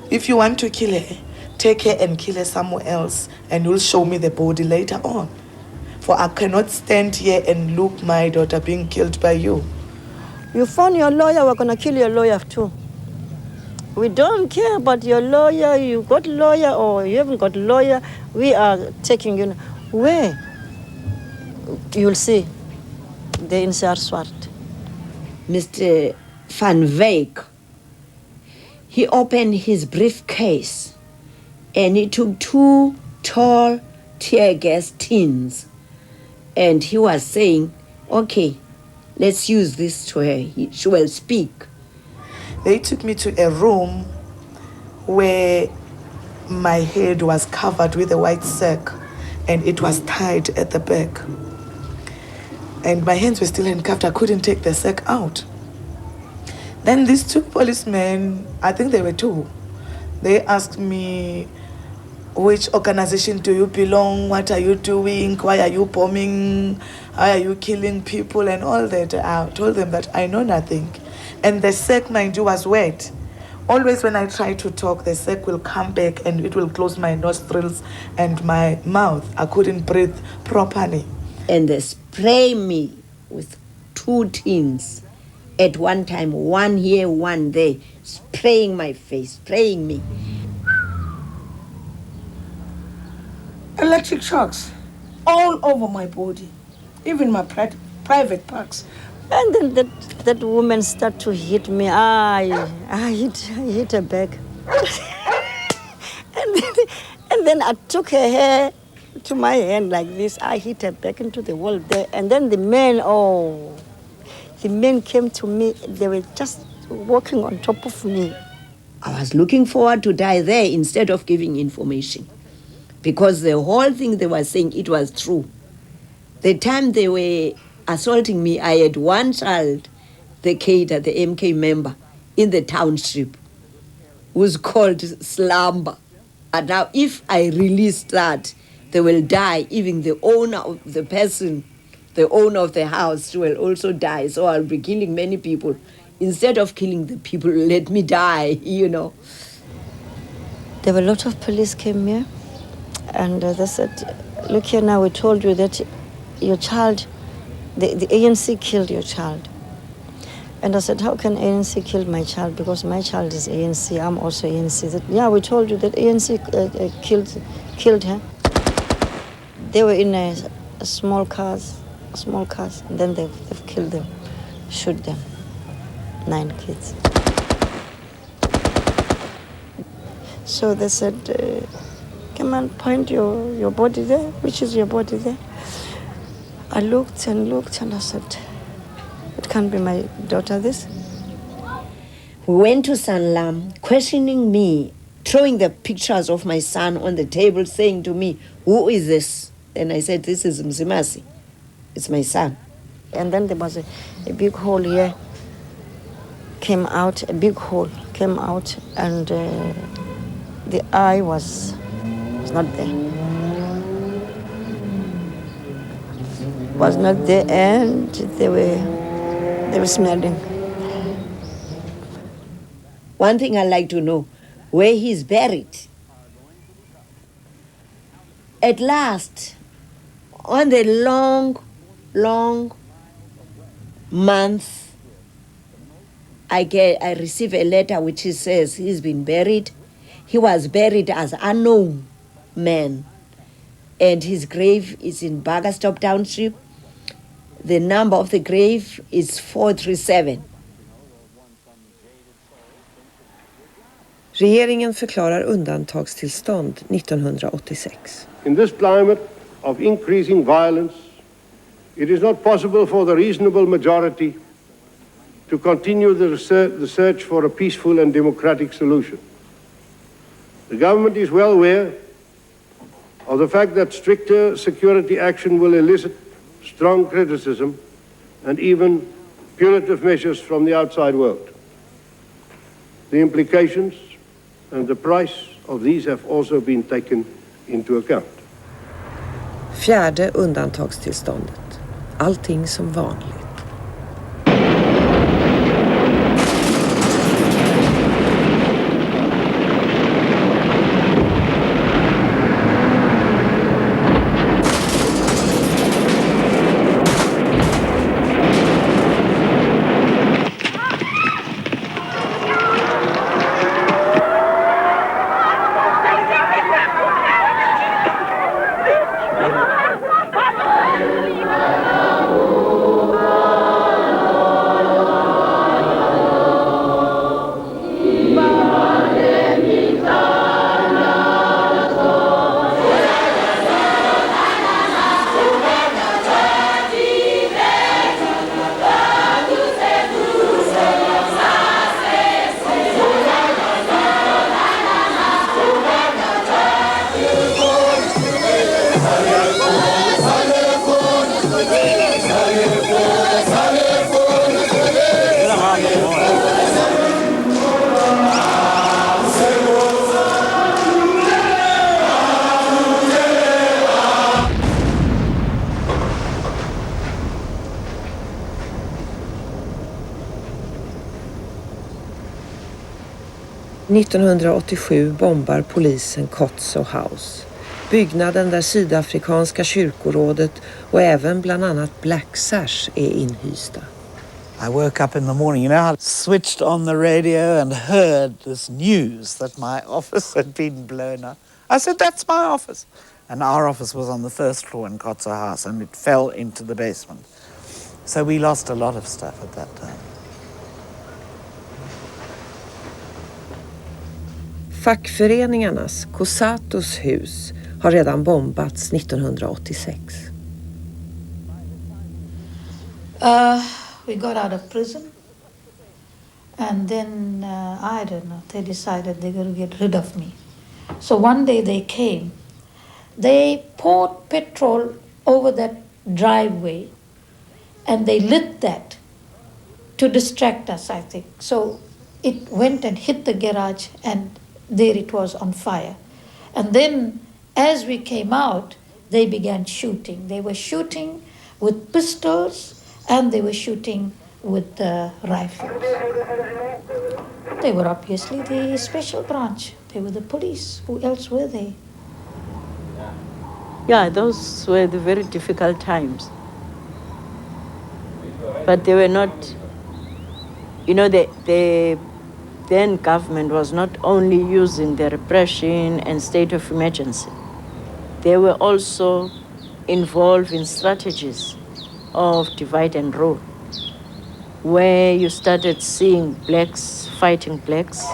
if you want to kill her, take her and kill her somewhere else, and you'll show me the body later on. For I cannot stand here and look my daughter being killed by you. You found your lawyer, we're going to kill your lawyer too. We don't care about your lawyer, you got lawyer or you haven't got lawyer, we are taking you. Where? You'll see, the inside swart. Mr. Van Wyk, he opened his briefcase and he took 2 tall tear gas tins and he was saying, okay, let's use this to her, she will speak. They took me to a room where my head was covered with a white sack and it was tied at the back. And my hands were still handcuffed. I couldn't take the sack out. Then these two policemen, I think they were two, they asked me, which organization do you belong? What are you doing? Why are you bombing? Why are you killing people and all that? I told them that I know nothing. And the sack, mind you, was wet. Always when I try to talk, the sack will come back and it will close my nostrils and my mouth. I couldn't breathe properly. And they spray me with 2 tins at one time, one here, one there, spraying my face, spraying me. Electric shocks all over my body, even my private parts. And then that woman started to hit me. I hit her back. and then I took her hair to my hand like this. I hit her back into the wall there. And then the men came to me. They were just walking on top of me. I was looking forward to die there instead of giving information, because the whole thing they were saying, it was true. The time they were assaulting me, I had one child, the cater, the MK member, in the township, who's called Slumber. And now if I release that, they will die. Even the owner of the person, the owner of the house will also die. So I'll be killing many people. Instead of killing the people, let me die, you know. There were a lot of police came here, and they said, look here now, we told you that your child, the ANC killed your child. And I said, how can ANC kill my child? Because my child is ANC, I'm also ANC. They said, yeah, we told you that ANC killed her. They were in a small cars, and then they've killed them, shoot them, 9 kids. So they said, come on, point your body there. Which is your body there? I looked and I said, it can't be my daughter, this. We went to Sanlam, questioning me, throwing the pictures of my son on the table, saying to me, who is this? And I said, this is Mzimasi. It's my son. And then there was a big hole here, came out, and the eye was not there. Was not there, and they were smelling. One thing I like to know, where he's buried. At last, on the long month, I receive a letter which says he's been buried. He was buried as unknown man, and his grave is in Bagerstop Township. The number of the grave is 437. Regeringen förklarar undantagstillstånd 1986. In this climate of increasing violence, it is not possible for the reasonable majority to continue the search for a peaceful and democratic solution. The government is well aware of the fact that stricter security action will elicit strong criticism and even punitive measures from the outside world. The implications and the price of these have also been taken into account. 4:e undantagstillståndet. Allting som vanligt. 1987 bombar polisen Kotso House, byggnaden där sydafrikanska kyrkorådet och även bland annat Black Sash är inhysta. I woke up in the morning, I switched on the radio and heard this news that my office had been blown up. I said, that's my office. And our office was on the first floor in Kotso House and it fell into the basement. So we lost a lot of stuff at that time. Fackföreningarnas Kosatos hus har redan bombats 1986. We got out of prison, and then I don't know, they decided they're going to get rid of me. So one day they came, they poured petrol over that driveway and they lit that to distract us, I think. So it went and hit the garage and there it was on fire. And then as we came out, they began shooting. They were shooting with pistols and they were shooting with rifles. They were obviously the special branch. They were the police. Who else were they? Yeah, those were the very difficult times. But they were not, you know, the then government was not only using the repression and state of emergency. They were also involved in strategies of divide and rule, where you started seeing blacks fighting blacks.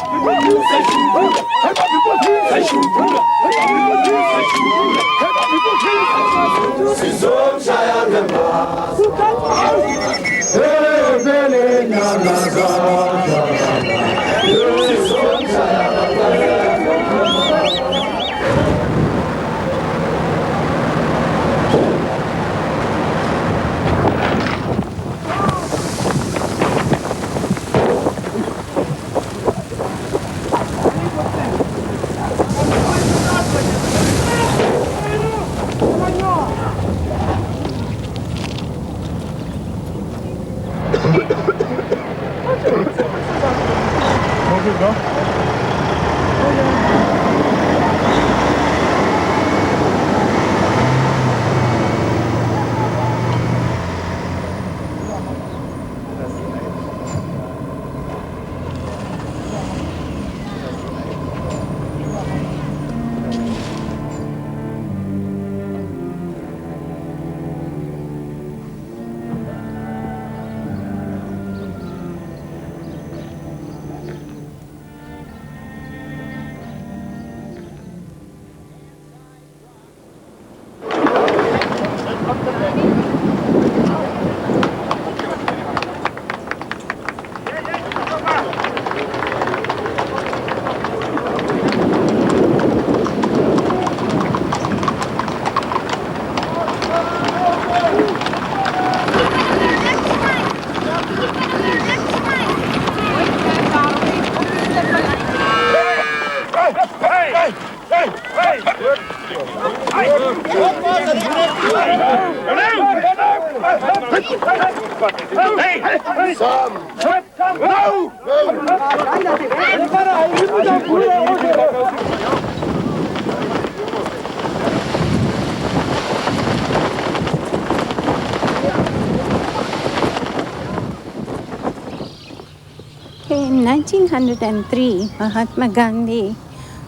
In 1903, Mahatma Gandhi,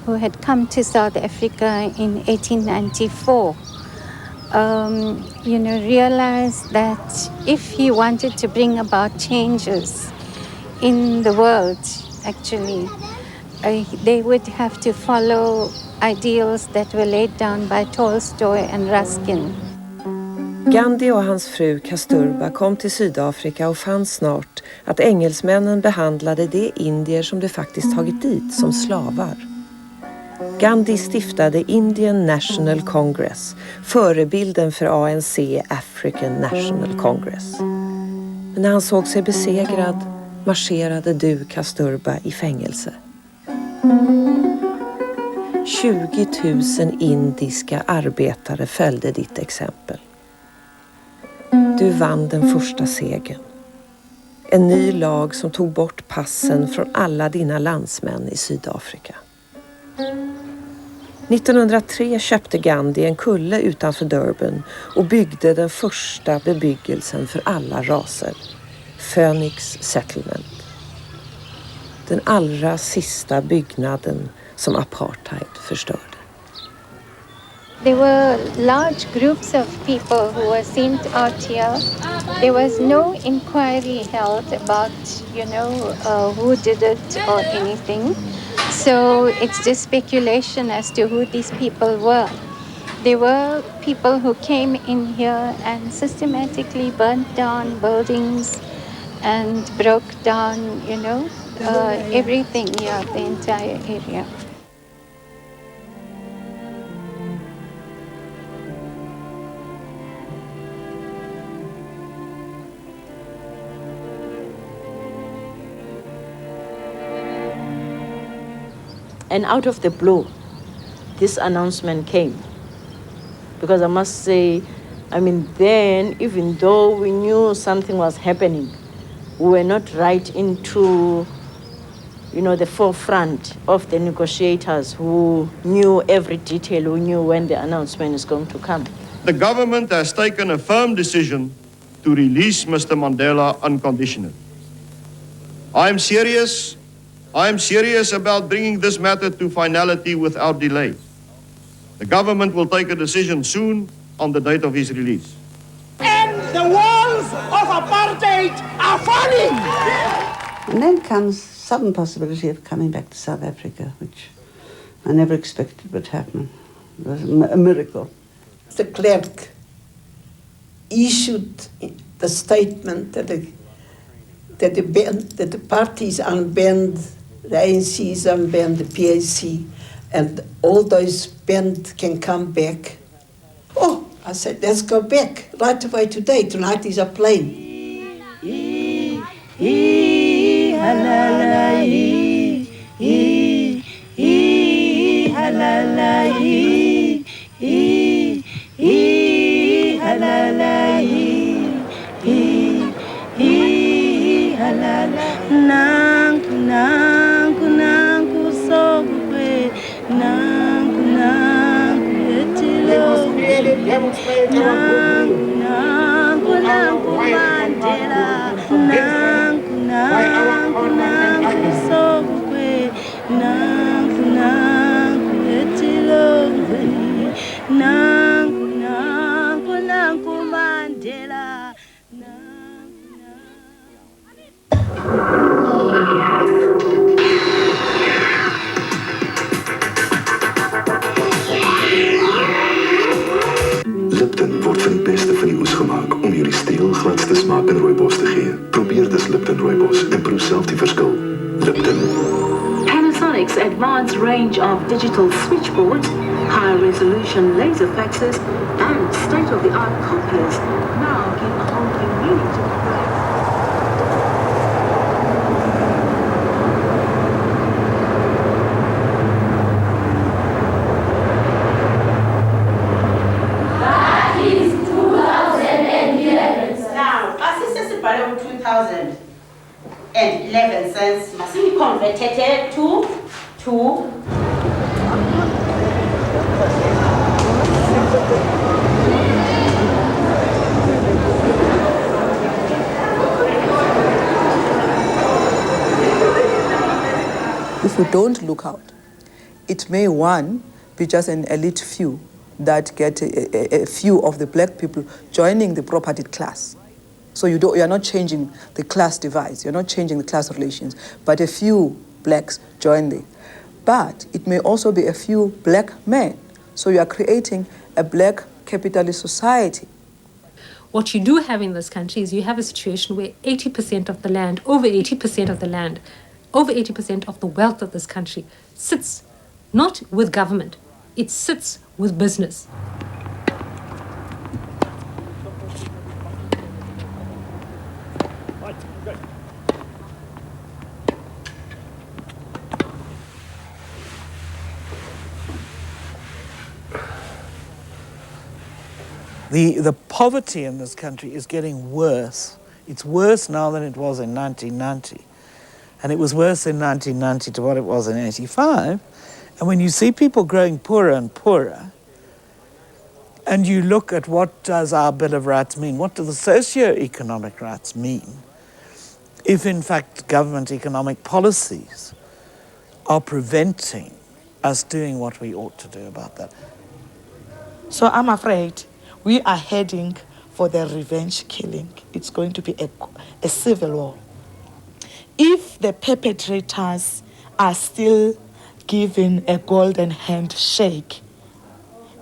who had come to South Africa in 1894, realized that if he wanted to bring about changes in the world, actually, they would have to follow ideals that were laid down by Tolstoy and Ruskin. Gandhi och hans fru Kasturba kom till Sydafrika och fann snart att engelsmännen behandlade de indier som de faktiskt tagit dit som slavar. Gandhi stiftade Indian National Congress, förebilden för ANC, African National Congress. Men när han såg sig besegrad marscherade du Kasturba i fängelse. 20 000 indiska arbetare följde ditt exempel. Du vann den första segern. En ny lag som tog bort passen från alla dina landsmän i Sydafrika. 1903 köpte Gandhi en kulle utanför Durban och byggde den första bebyggelsen för alla raser. Phoenix Settlement. Den allra sista byggnaden som apartheid förstörde. There were large groups of people who were sent out here. There was no inquiry held about, who did it or anything. So it's just speculation as to who these people were. There were people who came in here and systematically burnt down buildings and broke down, everything here, the entire area. And out of the blue, this announcement came. Because I must say, then, even though we knew something was happening, we were not right into, the forefront of the negotiators who knew every detail, who knew when the announcement is going to come. The government has taken a firm decision to release Mr. Mandela unconditionally. I am serious about bringing this matter to finality without delay. The government will take a decision soon on the date of his release. And the walls of apartheid are falling! And then comes sudden possibility of coming back to South Africa, which I never expected would happen. It was a miracle. The clerk issued the statement that the parties unbanned, the ANC is unbanned, the PAC, and all those banned can come back. Oh, I said, let's go back right away today. Tonight is a plane. Lipton word van die beste van die oes gemaak om jullie steel gladste smaak in rooibos te gee. Probeer dus Lipton rooibos en proef self die verskil. Lipton. Panasonic's advanced range of digital switchboards, high-resolution laser faxes, and state-of-the-art copiers now give a whole new meaning to the brand. Now, assistance about 2011 cents must be converted to If we don't look out, it may, one, be just an elite few that get a few of the black people joining the propertied class. So you're not changing the class divides, you're not changing the class relations, but a few blacks join there. But it may also be a few black men. So you are creating a black capitalist society. What you do have in this country is you have a situation where 80% of the land, over 80% of the land, over 80% of the wealth of this country sits not with government, it sits with business. The poverty in this country is getting worse It's worse now than it was in 1990. And it was worse in 1990 to what it was in 85. And when you see people growing poorer and poorer, and you look at what does our Bill of Rights mean, what do the socio-economic rights mean, if in fact government economic policies are preventing us doing what we ought to do about that. So I'm afraid we are heading for the revenge killing. It's going to be a civil war. If the perpetrators are still given a golden handshake,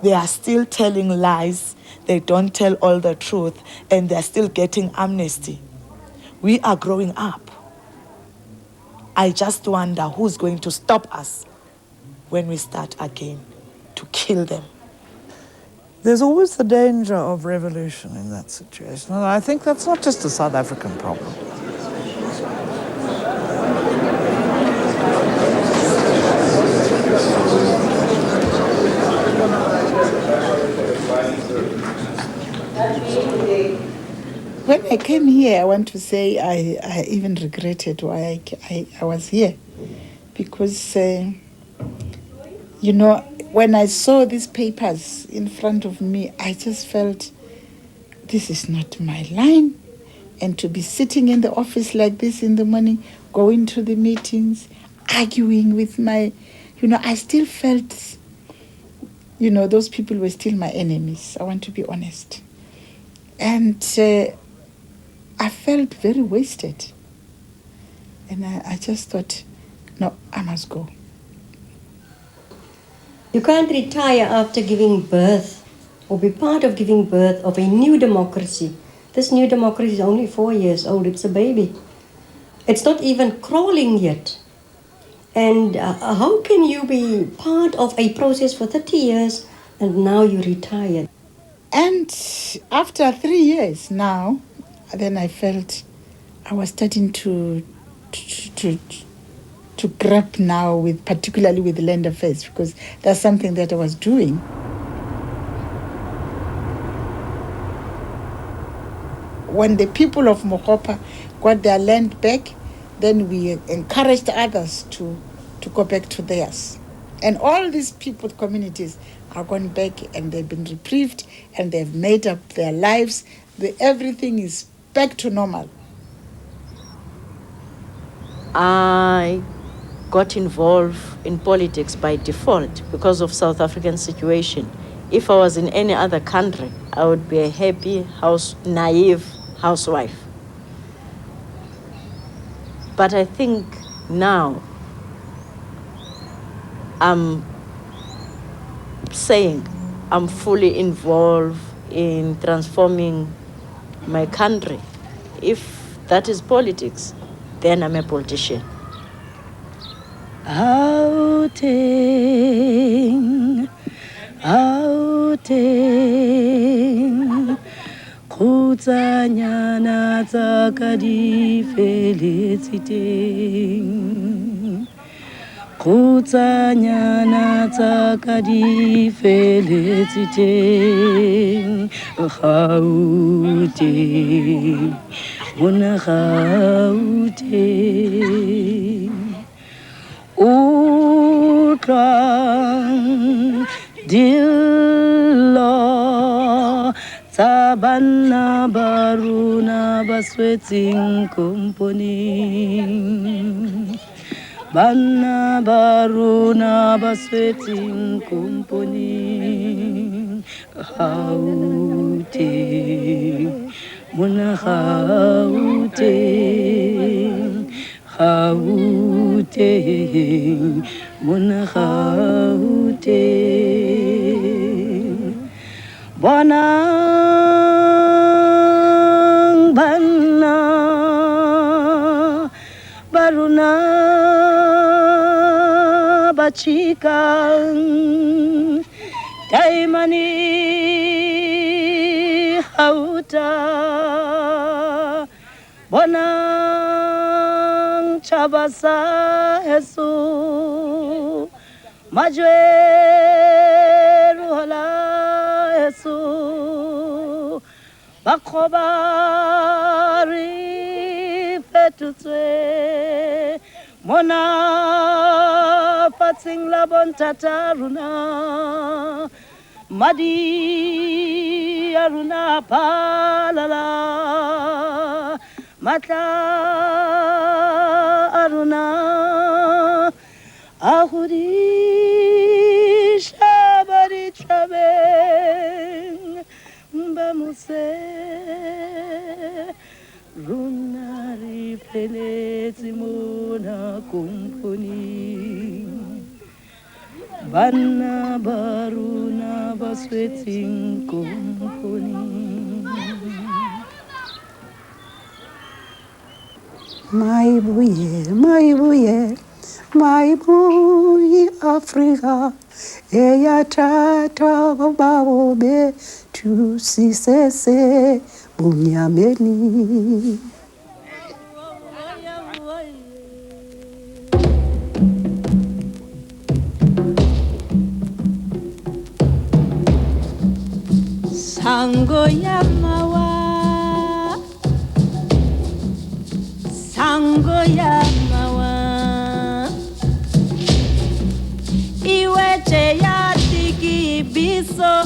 they are still telling lies, they don't tell all the truth, and they're still getting amnesty. We are growing up. I just wonder who's going to stop us when we start again to kill them. There's always the danger of revolution in that situation, and I think that's not just a South African problem. When I came here, I want to say I even regretted why I was here. Because, you know, when I saw these papers in front of me, I just felt this is not my line. And to be sitting in the office like this in the morning, going to the meetings, arguing with my, you know, I still felt, you know, those people were still my enemies. I want to be honest. And I felt very wasted. And I just thought, no, I must go. You can't retire after giving birth or be part of giving birth of a new democracy. This new democracy is only 4 years old. It's a baby. It's not even crawling yet. And how can you be part of a process for 30 years and now you retire? And after 3 years now, then I felt I was starting to grab now with, particularly with land affairs, because that's something that I was doing. When the people of Mokopa got their land back, then we encouraged others to go back to theirs. And all these people, communities, are gone back and they've been reprieved and they've made up their lives. Everything is back to normal. I got involved in politics by default because of South African situation. If I was in any other country, I would be a happy, naive housewife. But I think now I'm saying I'm fully involved in transforming my country. If that is politics, then I'm a politician. Outing, outing, khutsanyana tsa ka di feletsiteng, khutsanyana tsa ka di feletsiteng, Gauteng, mona Gauteng. Utlwang dillo tsa banna ba rona ba swetseng komponing, banna ba rona ba swetseng komponing, Gauteng, mona Gauteng, Gauteng, mona Gauteng. Bonang banna baruna bachikang taimani hauta bonang chabasa hesu majweru hala hesu Bakrobari fetutse Mona patsing labon tataruna Madi aruna palala Mata aruna Ahuri shabari chabeng Bamuse Runari pelezi mona kumpuni Bana baruna basweting kumpuni My boy, Africa, eya tata babo be tu sisese bunyameni. Sango ya mawa Sango ya mawa Iweche ya tiki biso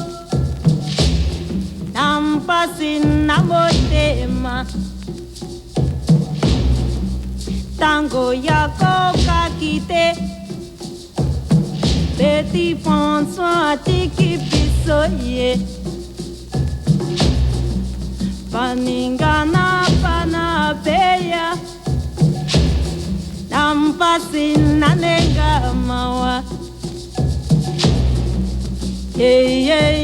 Nampasi namotema Tango ya koka kite Beti François tiki biso ye Paningana panapeya Nampasi nanenga mawa Yeah